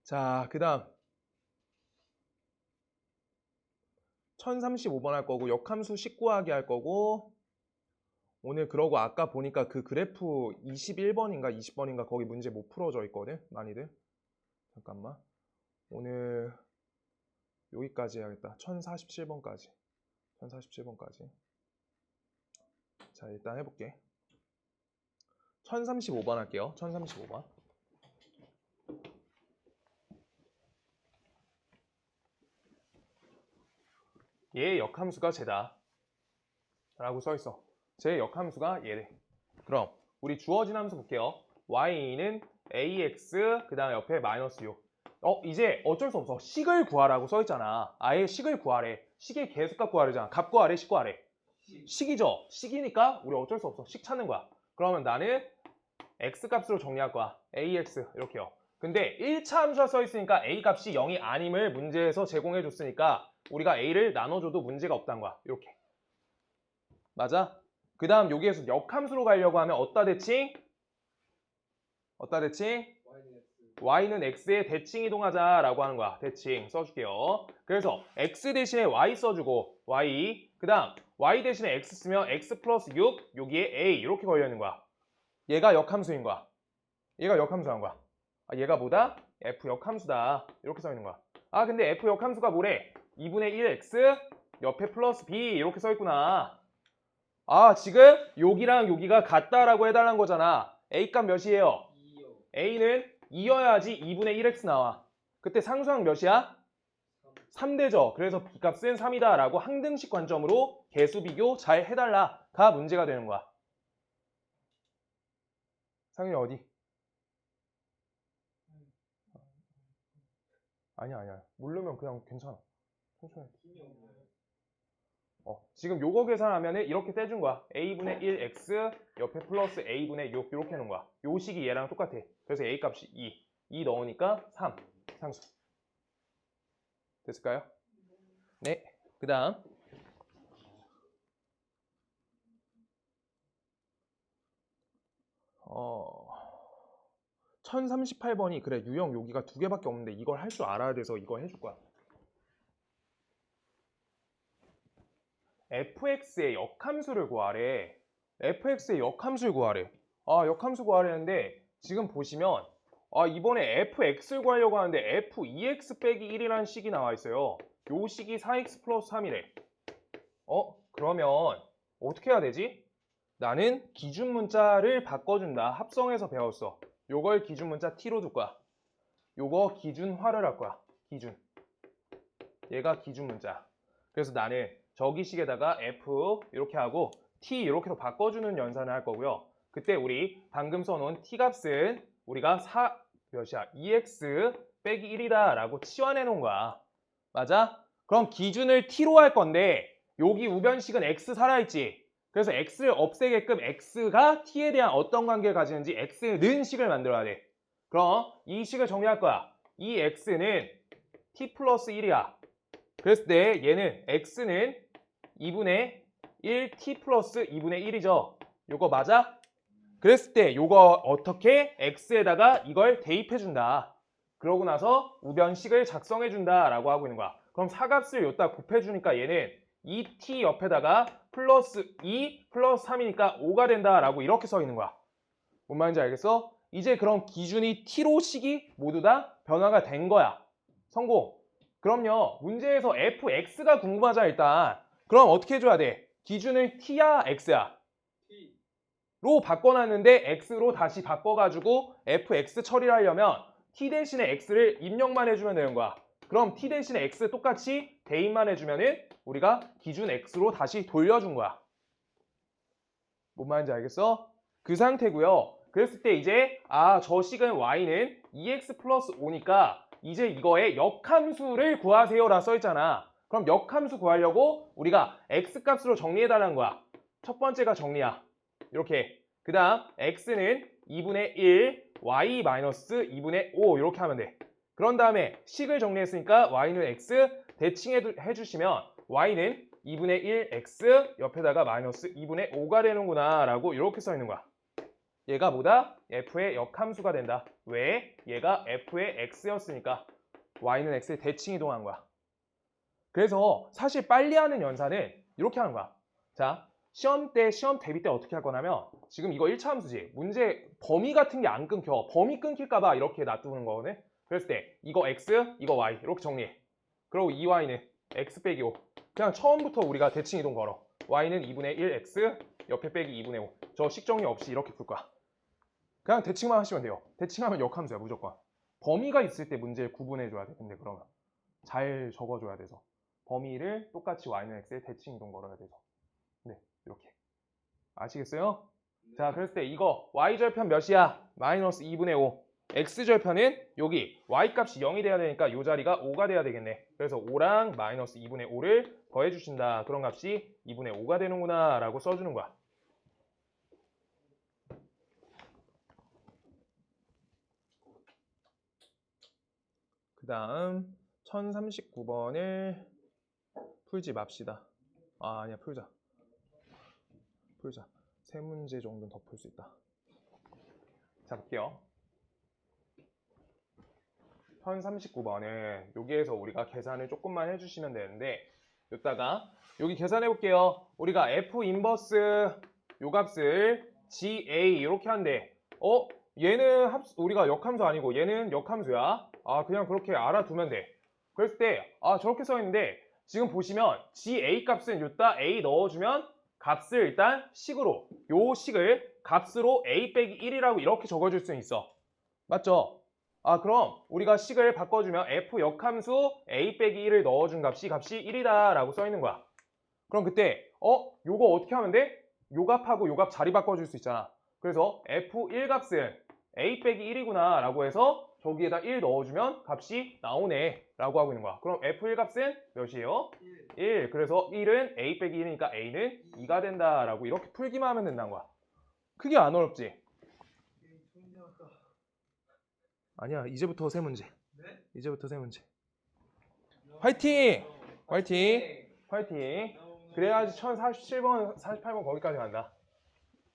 Speaker 1: 자, 그 다음 1035번 할 거고 역함수 19하기 할 거고 오늘 그러고 아까 보니까 그 그래프 21번인가 20번인가 거기 문제 못 풀어져 있거든 많이들. 잠깐만 오늘 여기까지 해야겠다. 1047번까지 자 일단 해볼게. 1035번 할게요. 1035번. 얘의 역함수가 쟤다 라고 써있어. 제 역함수가 얘래. 그럼 우리 주어진 함수 볼게요. y는 ax 그 다음에 옆에 마이너스 6. 이제 어쩔 수 없어. 식을 구하라고 써있잖아. 아예 식을 구하래. 식의 계수값 구하래잖아. 값 구하래, 식 구하래. 식이죠. 식이니까 우리 어쩔 수 없어. 식 찾는 거야. 그러면 나는 x 값으로 정리할 거야. ax 이렇게요. 근데 1차 함수가 써있으니까 a 값이 0이 아님을 문제에서 제공해 줬으니까 우리가 a를 나눠줘도 문제가 없다는 거야. 이렇게. 맞아? 그 다음 여기에서 역함수로 가려고 하면 어디다 대칭? y는 x에 대칭 이동하자 라고 하는 거야. 대칭 써줄게요. 그래서 x 대신에 y 써주고 y 그 다음 y 대신에 x 쓰면 x 플러스 6 여기에 a 이렇게 걸려있는 거야. 얘가 역함수인 거야. 얘가 역함수한 거야. 얘가 뭐다? f 역함수다. 이렇게 써있는 거야. 근데 f 역함수가 뭐래? 2분의 1x 옆에 플러스 b 이렇게 써있구나. 지금 여기랑 여기가 같다라고 해달라는 거잖아. a 값 몇이에요?
Speaker 2: 2요.
Speaker 1: a는 2여야지 2분의 1x 나와. 그때 상수항 몇이야? 3대죠. 그래서 b 값은 3이다 라고 항등식 관점으로 개수 비교 잘 해달라가 문제가 되는 거야. 상윤이 어디? 아니야. 모르면 그냥 괜찮아. 천천히. 지금 요거 계산하면은 이렇게 떼준 거야. a분의 1x 옆에 플러스 a분의 6 이렇게 하는 거야. 요 식이 얘랑 똑같아. 그래서 a 값이 2 넣으니까 3 상수. 됐을까요? 네. 그 다음 1038번이 그래 유형 여기가 2개밖에 없는데 이걸 할 줄 알아야 돼서 이거 해줄 거야. fx의 역함수를 구하래. fx의 역함수를 구하래. 역함수 구하려는데 지금 보시면 이번에 fx를 구하려고 하는데 f2x 빼기 1이라는 식이 나와 있어요. 요 식이 4x 플러스 3이래. 그러면 어떻게 해야 되지? 나는 기준 문자를 바꿔준다. 합성해서 배웠어. 요걸 기준 문자 t로 둘 거야. 요거 기준화를 할 거야. 기준. 얘가 기준 문자. 그래서 나는 저기식에다가 f 이렇게 하고 t 이렇게로 바꿔주는 연산을 할 거고요. 그때 우리 방금 써놓은 t 값은 우리가 몇이야? 2x 빼기 1이다 라고 치환해 놓은 거야. 맞아? 그럼 기준을 t로 할 건데 여기 우변식은 x 살아있지. 그래서 x를 없애게끔 x가 t에 대한 어떤 관계를 가지는지 x는 식을 만들어야 돼. 그럼 이 식을 정리할 거야. 이 x는 t 플러스 1이야. 그랬을 때 얘는 x는 2분의 1 t 플러스 2분의 1이죠. 요거 맞아? 그랬을 때 요거 어떻게 x에다가 이걸 대입해준다. 그러고 나서 우변식을 작성해준다 라고 하고 있는 거야. 그럼 사값을 여기다 곱해주니까 얘는 2t 옆에다가 플러스 2 플러스 3이니까 5가 된다 라고 이렇게 써 있는 거야. 뭔 말인지 알겠어? 이제 그럼 기준이 t로 식이 모두 다 변화가 된 거야. 성공. 그럼요. 문제에서 fx가 궁금하잖아 일단. 그럼 어떻게 해줘야 돼? 기준을 t야 x야? 로 바꿔놨는데 x로 다시 바꿔가지고 fx 처리를 하려면 t 대신에 x를 입력만 해주면 되는 거야. 그럼 t 대신에 x 똑같이 대입만 해주면은 우리가 기준 x로 다시 돌려준 거야. 뭔 말인지 알겠어? 그 상태고요. 그랬을 때 이제 저 식은 y는 2x 플러스 5니까 이제 이거의 역함수를 구하세요 라 써있잖아. 그럼 역함수 구하려고 우리가 x값으로 정리해달라는 거야. 첫 번째가 정리야. 이렇게. 그 다음 x는 2분의 1 y 마이너스 2분의 5 이렇게 하면 돼. 그런 다음에 식을 정리했으니까 y는 x 대칭해 주시면 y는 2분의 1 x 옆에다가 마이너스 2분의 5가 되는구나 라고 이렇게 써 있는 거야. 얘가 뭐다? f의 역함수가 된다. 왜? 얘가 f의 x였으니까 y는 x에 대칭 이동한 거야. 그래서 사실 빨리 하는 연산은 이렇게 하는 거야. 자, 시험 대비 때 어떻게 할 거냐면 지금 이거 1차 함수지. 문제 범위 같은 게 안 끊겨. 범위 끊길까 봐 이렇게 놔두는 거거든. 그랬을 때 이거 x, 이거 y 이렇게 정리해. 그리고 2y는 x 빼기 5. 그냥 처음부터 우리가 대칭 이동 걸어. y는 2분의 1x 옆에 빼기 2분의 5. 저 식정리 없이 이렇게 풀 거야. 그냥 대칭만 하시면 돼요. 대칭하면 역함수야 무조건. 범위가 있을 때 문제를 구분해줘야 돼. 근데 그러면 잘 적어줘야 돼서 범위를 똑같이 y는 x에 대칭 이동 걸어야 돼서 네 이렇게 아시겠어요? 자 그랬을 때 이거 y절편 몇이야? 마이너스 2분의 5. x절편은 여기 y값이 0이 돼야 되니까 이 자리가 5가 돼야 되겠네. 그래서 5랑 마이너스 2분의 5를 더해주신다. 그런 값이 2분의 5가 되는구나 라고 써주는 거야. 그 다음 1039번을 풀지 맙시다. 아니야 풀자. 세 문제 정도는 더 풀 수 있다. 자 볼게요. 1039번은 여기에서 우리가 계산을 조금만 해주시면 되는데 여기다가 여기 계산해 볼게요. 우리가 f 인버스 요 값을 ga 이렇게 한대. 얘는 우리가 역함수 아니고 얘는 역함수야. 그냥 그렇게 알아두면 돼. 그랬을 때 저렇게 써 있는데 지금 보시면 ga 값은 여기다 a 넣어주면 값을 일단 식으로 요 식을 값으로 a 빼기 1이라고 이렇게 적어줄 수 있어. 맞죠? 그럼 우리가 식을 바꿔주면 f 역함수 a 빼기 1을 넣어준 값이 1이다 라고 써 있는 거야. 그럼 그때 요거 어떻게 하면 돼? 요 값하고 요 값 자리 바꿔줄 수 있잖아. 그래서 f1 값은 a 빼기 1이구나 라고 해서 저기에다 1 넣어주면 값이 나오네 라고 하고 있는 거야. 그럼 f1 값은 몇이에요? 1. 그래서 1은 a 빼기 1이니까 a는 2가 된다 라고 이렇게 풀기만 하면 된다는 거야. 크게 안 어렵지? 아니야 이제부터 세 문제. 이제부터 세 문제. 화이팅! 화이팅! 그래야지 1047번 48번 거기까지 간다.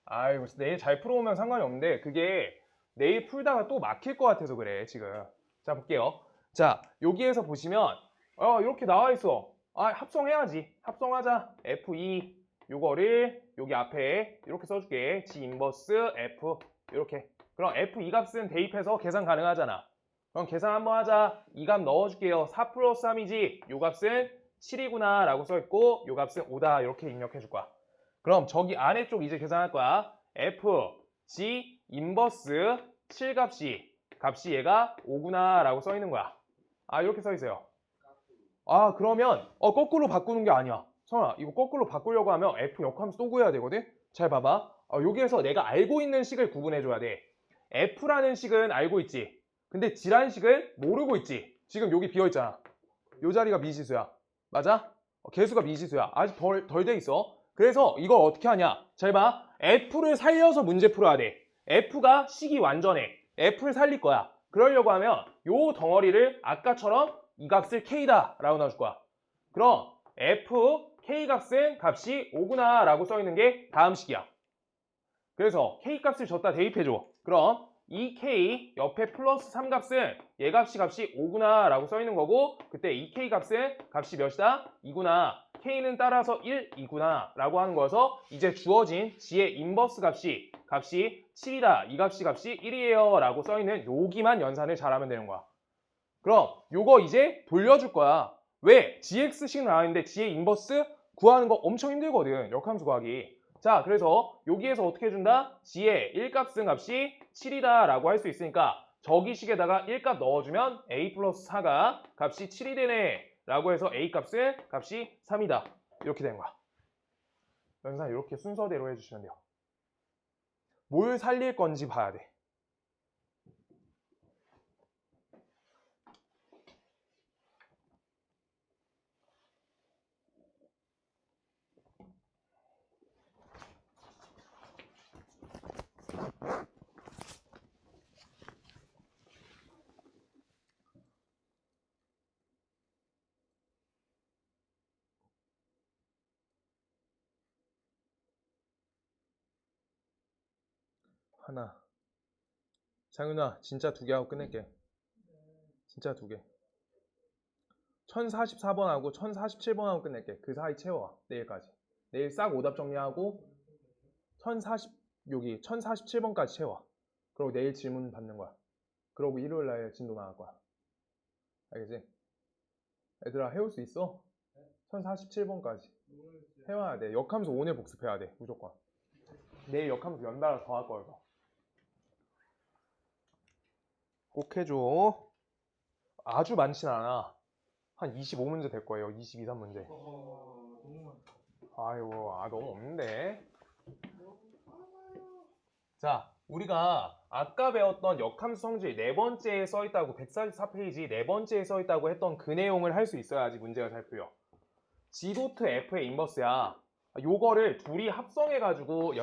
Speaker 1: 아이고 내일 잘 풀어오면 상관이 없는데 그게 내일 풀다가 또 막힐 것 같아서 그래 지금. 자 볼게요. 자 여기에서 보시면 이렇게 나와 있어. 합성해야지. 합성하자. F2 요거를 여기 앞에 이렇게 써줄게. G 인버스 F 이렇게. 그럼 F 이 값은 대입해서 계산 가능하잖아. 그럼 계산 한번 하자. 이 값 넣어줄게요. 4 플러스 3이지. 요 값은 7이구나 라고 써있고 요 값은 5다 이렇게 입력해 줄 거야. 그럼 저기 아래쪽 이제 계산할 거야. F, G, 인버스 7 값이 얘가 5구나 라고 써있는 거야. 아 이렇게 써있어요. 아 그러면 거꾸로 바꾸는 게 아니야. 성아 이거 거꾸로 바꾸려고 하면 F 역함수 또 구해야 되거든. 잘 봐봐. 여기에서 내가 알고 있는 식을 구분해 줘야 돼. F라는 식은 알고 있지. 근데 G라는 식을 모르고 있지. 지금 여기 비어있잖아. 요 자리가 미지수야. 맞아? 개수가 미지수야. 아직 덜 돼 있어. 그래서 이걸 어떻게 하냐. 잘 봐. F를 살려서 문제 풀어야 돼. F가 식이 완전해. F를 살릴 거야. 그러려고 하면 요 덩어리를 아까처럼 이 값을 K다 라고 놔줄 거야. 그럼 F, K 값이 5구나 라고 써있는 게 다음 식이야. 그래서 K 값을 줬다 대입해줘. 그럼 이 K 옆에 플러스 3 값은 얘 값이 5구나 라고 써있는 거고 그때 이 K 값은 값이 몇이다? 2구나. K는 따라서 1, 2구나 라고 하는 거여서 이제 주어진 G의 인버스 값이 7이다. 이 값이 1이에요 라고 써있는 여기만 연산을 잘하면 되는 거야. 그럼 요거 이제 돌려줄 거야. 왜? GX식 나와있는데 G의 인버스 구하는 거 엄청 힘들거든. 역함수 구하기. 자, 그래서 여기에서 어떻게 해준다? G의 1값은 값이 7이다 라고 할 수 있으니까 저기 식에다가 1값 넣어주면 A 플러스 4가 값이 7이 되네 라고 해서 A 값은 값이 3이다. 이렇게 되는 거야. 연산 이렇게 순서대로 해주시면 돼요. 뭘 살릴 건지 봐야 돼. 하나. 장윤아, 진짜 2개 하고 끝낼게. 진짜 2개. 1044번하고 1047번하고 끝낼게. 그 사이 채워. 내일까지. 내일 싹 오답 정리하고 여기 1047번까지 채워. 그리고 내일 질문 받는 거야. 그러고 일요일 날 진도 나갈 거야. 알겠지? 얘들아 해올 수 있어? 1047번까지. 해와야 돼. 역함수 오늘 복습해야 돼. 무조건. 내일 역함수 연달아 더 할 거여서. 꼭 해줘. 아주 많진 않아. 한 25문제 될 거예요. 22, 3문제. 아이고, 너무 없는데. 자, 우리가 아까 배웠던 역함수 성질 네 번째에 써있다고 144페이지 네 번째에 써있다고 했던 그 내용을 할 수 있어야지 문제가 잘 풀려. G 도트 F의 인버스야. 요거를 둘이 합성해가지고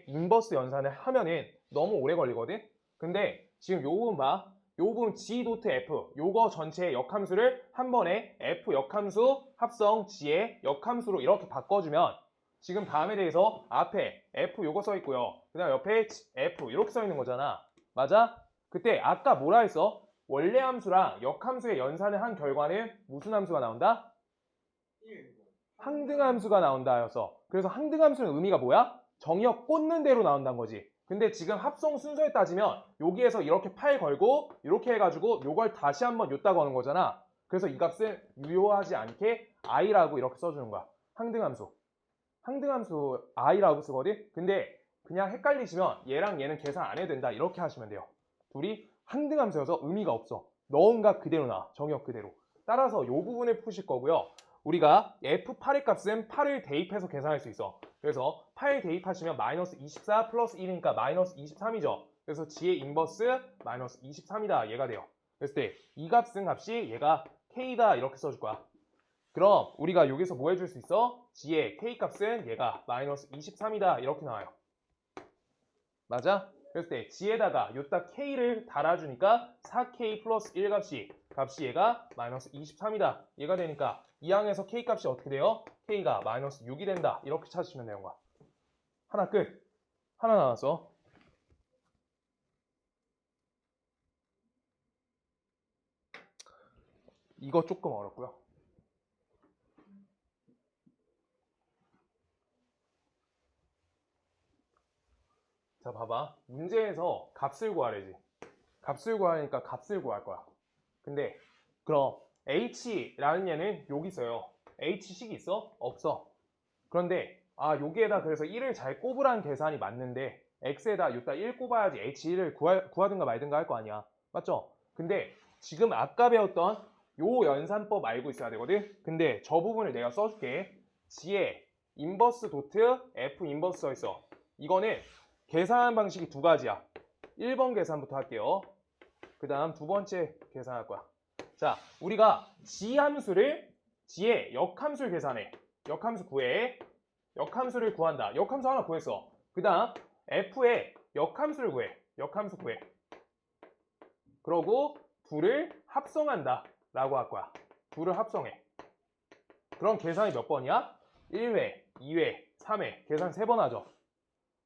Speaker 1: 인버스 연산을 하면은 너무 오래 걸리거든? 근데 지금 요 부분 봐. 요 부분 G 도트 F 요거 전체의 역함수를 한 번에 F 역함수 합성 G의 역함수로 이렇게 바꿔주면 지금 다음에 대해서 앞에 F 요거 써있고요. 그 다음 옆에 F 이렇게 써있는 거잖아. 맞아? 그때 아까 뭐라 했어? 원래 함수랑 역함수의 연산을 한 결과는 무슨 함수가 나온다? 항등함수가 나온다여서. 그래서 항등함수는 의미가 뭐야? 정의역 꽂는 대로 나온다는 거지. 근데 지금 합성 순서에 따지면 여기에서 이렇게 팔 걸고 이렇게 해가지고 요걸 다시 한번 요따 거는 거잖아. 그래서 이 값을 유효하지 않게 i라고 이렇게 써주는 거야. 항등함수 i라고 쓰거든. 근데 그냥 헷갈리시면 얘랑 얘는 계산 안 해도 된다 이렇게 하시면 돼요. 둘이 항등함수여서 의미가 없어. 넣은 값 그대로 나와. 정의역 그대로. 따라서 요 부분을 푸실 거고요. 우리가 F8의 값은 8을 대입해서 계산할 수 있어. 그래서 8 대입하시면 마이너스 24 플러스 1이니까 마이너스 23이죠. 그래서 G의 인버스 마이너스 23이다. 얘가 돼요. 그랬을 때 이 값은 얘가 K다 이렇게 써줄 거야. 그럼 우리가 여기서 뭐 해줄 수 있어? G의 K 값은 얘가 마이너스 23이다 이렇게 나와요. 맞아? 그랬을 때 G에다가 요따 K를 달아주니까 4K 플러스 1 값이 얘가 마이너스 23이다. 얘가 되니까 이 항에서 K 값이 어떻게 돼요? K가 마이너스 6이 된다. 이렇게 찾으시면 되는 거야. 하나 끝. 하나 나왔어. 이거 조금 어렵고요. 자, 봐봐. 문제에서 값을 구하래지. 값을 구하니까 값을 구할 거야. 근데 그럼 h라는 얘는 여기 있어요. h식이 있어? 없어. 그런데 여기에다 그래서 1을 잘 꼽으라는 계산이 맞는데 x에다 여기다 1 꼽아야지 h1을 구하든가 말든가 할 거 아니야. 맞죠? 근데 지금 아까 배웠던 요 연산법 알고 있어야 되거든. 근데 저 부분을 내가 써줄게. 지에 인버스 도트 f 인버스 써 있어. 이거는 계산 방식이 두 가지야. 1번 계산부터 할게요. 그 다음 두 번째 계산할 거야. 자, 우리가 지의 역함수를 계산해. 역함수 구해. 역함수를 구한다. 역함수 하나 구했어. 그 다음 f의 역함수를 구해. 역함수 구해. 그러고 둘을 합성한다 라고 할 거야. 둘을 합성해. 그럼 계산이 몇 번이야? 1회, 2회, 3회. 계산 3번 하죠.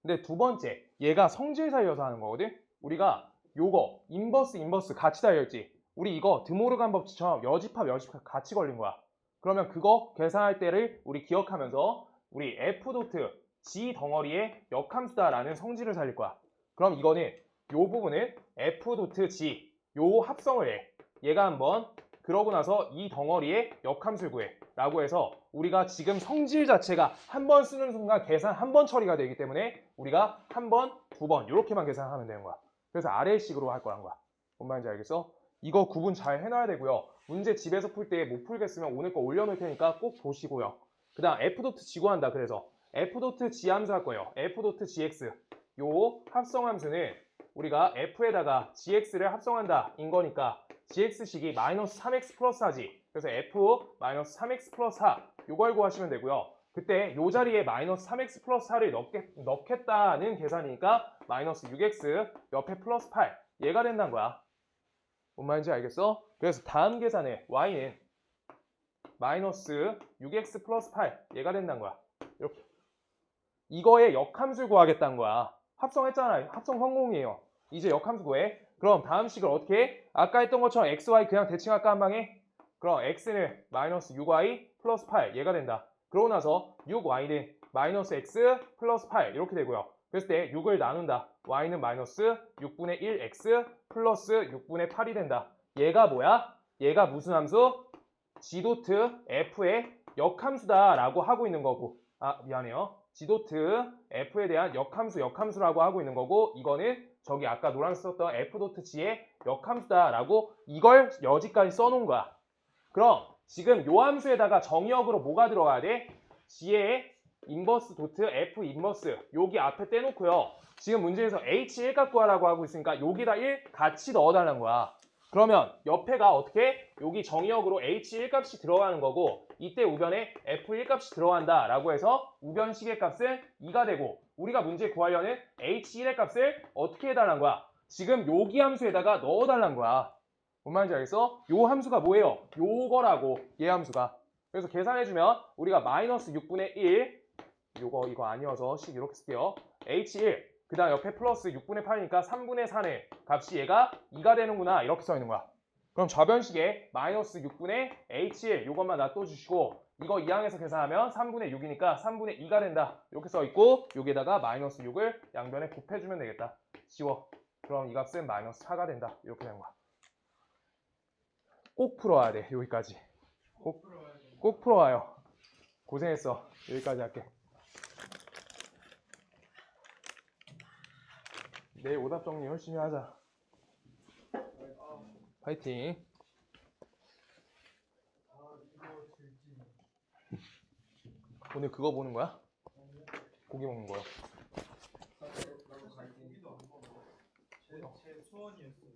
Speaker 1: 근데 두 번째, 얘가 성질 살려서 하는 거거든? 우리가 요거 인버스 같이 달려있지. 우리 이거 드모르간 법칙처럼 여집합 같이 걸린 거야. 그러면 그거 계산할 때를 우리 기억하면서 우리 f 도트 g 덩어리의 역함수다라는 성질을 살릴 거야. 그럼 이거는 요 부분은 f 도트 g 요 합성을 해. 얘가 한번 그러고 나서 이 덩어리의 역함수를 구해 라고 해서 우리가 지금 성질 자체가 한 번 쓰는 순간 계산 한 번 처리가 되기 때문에 우리가 한 번, 두 번 이렇게만 계산하면 되는 거야. 그래서 아래식으로 할 거란 거야. 뭔 말인지 알겠어? 이거 구분 잘 해놔야 되고요. 문제 집에서 풀 때 못 풀겠으면 오늘 거 올려놓을 테니까 꼭 보시고요. 그 다음 f.g 구한다. 그래서 f.g 함수 할 거예요. f.gx 요 합성함수는 우리가 f에다가 gx를 합성한다 인 거니까 gx식이 마이너스 3x 플러스 하지. 그래서 f 마이너스 3x 플러스 4 요걸 구하시면 되고요. 그때 요 자리에 마이너스 3x 플러스 4를 넣겠다는 계산이니까 마이너스 6x 옆에 플러스 8 얘가 된다는 거야. 뭔 말인지 알겠어? 그래서 다음 계산에 y는 마이너스 6x 플러스 8 얘가 된다는 거야. 이렇게 이거의 역함수 구하겠다는 거야. 합성했잖아. 합성 성공이에요. 이제 역함수 구해. 그럼 다음 식을 어떻게 해? 아까 했던 것처럼 x, y 그냥 대칭할까 한 방에? 그럼 x는 마이너스 6y 플러스 8 얘가 된다. 그러고 나서 6y는 마이너스 x 플러스 8 이렇게 되고요. 그랬을 때 6을 나눈다. y는 마이너스 6분의 1x 플러스 6분의 8이 된다. 얘가 뭐야? 얘가 무슨 함수? g도트 f의 역함수다 라고 하고 있는 거고 미안해요. g도트 f에 대한 역함수라고 하고 있는 거고 이거는 저기 아까 노란색 썼던 f.g의 역함수다 라고 이걸 여지까지 써놓은 거야. 그럼 지금 요 함수에다가 정의역으로 뭐가 들어가야 돼? g의 인버스 도트 f 인버스 여기 앞에 떼놓고요. 지금 문제에서 h1 값 구하라고 하고 있으니까 여기다 1 같이 넣어달라는 거야. 그러면 옆에가 어떻게? 여기 정의역으로 h1 값이 들어가는 거고 이때 우변에 f1 값이 들어간다 라고 해서 우변식의 값은 2가 되고 우리가 문제 구하려는 h1의 값을 어떻게 해달라는 거야? 지금 여기 함수에다가 넣어달라는 거야. 뭔 말인지 알겠어? 요 함수가 뭐예요? 요거라고 얘 함수가. 그래서 계산해주면 우리가 마이너스 6분의 1 이거 아니어서 식 이렇게 쓸게요. h1 그 다음 옆에 플러스 6분의 8이니까 3분의 4네 값이 얘가 2가 되는구나 이렇게 써 있는 거야. 그럼 좌변식에 마이너스 6분의 h1 이것만 놔둬주시고 이거 2항에서 계산하면 3분의 6이니까 3분의 2가 된다 이렇게 써 있고 여기에다가 마이너스 6을 양변에 곱해주면 되겠다. 쉬워. 그럼 이 값은 마이너스 4가 된다 이렇게 되는 거야. 꼭 풀어야 돼 여기까지. 꼭 풀어와요. 고생했어. 여기까지 할게. 내일 오답 정리 열심히 하자. 파이팅. 오늘 그거 보는 거야? 고기 먹는 거야.
Speaker 2: 제 소원이었어요.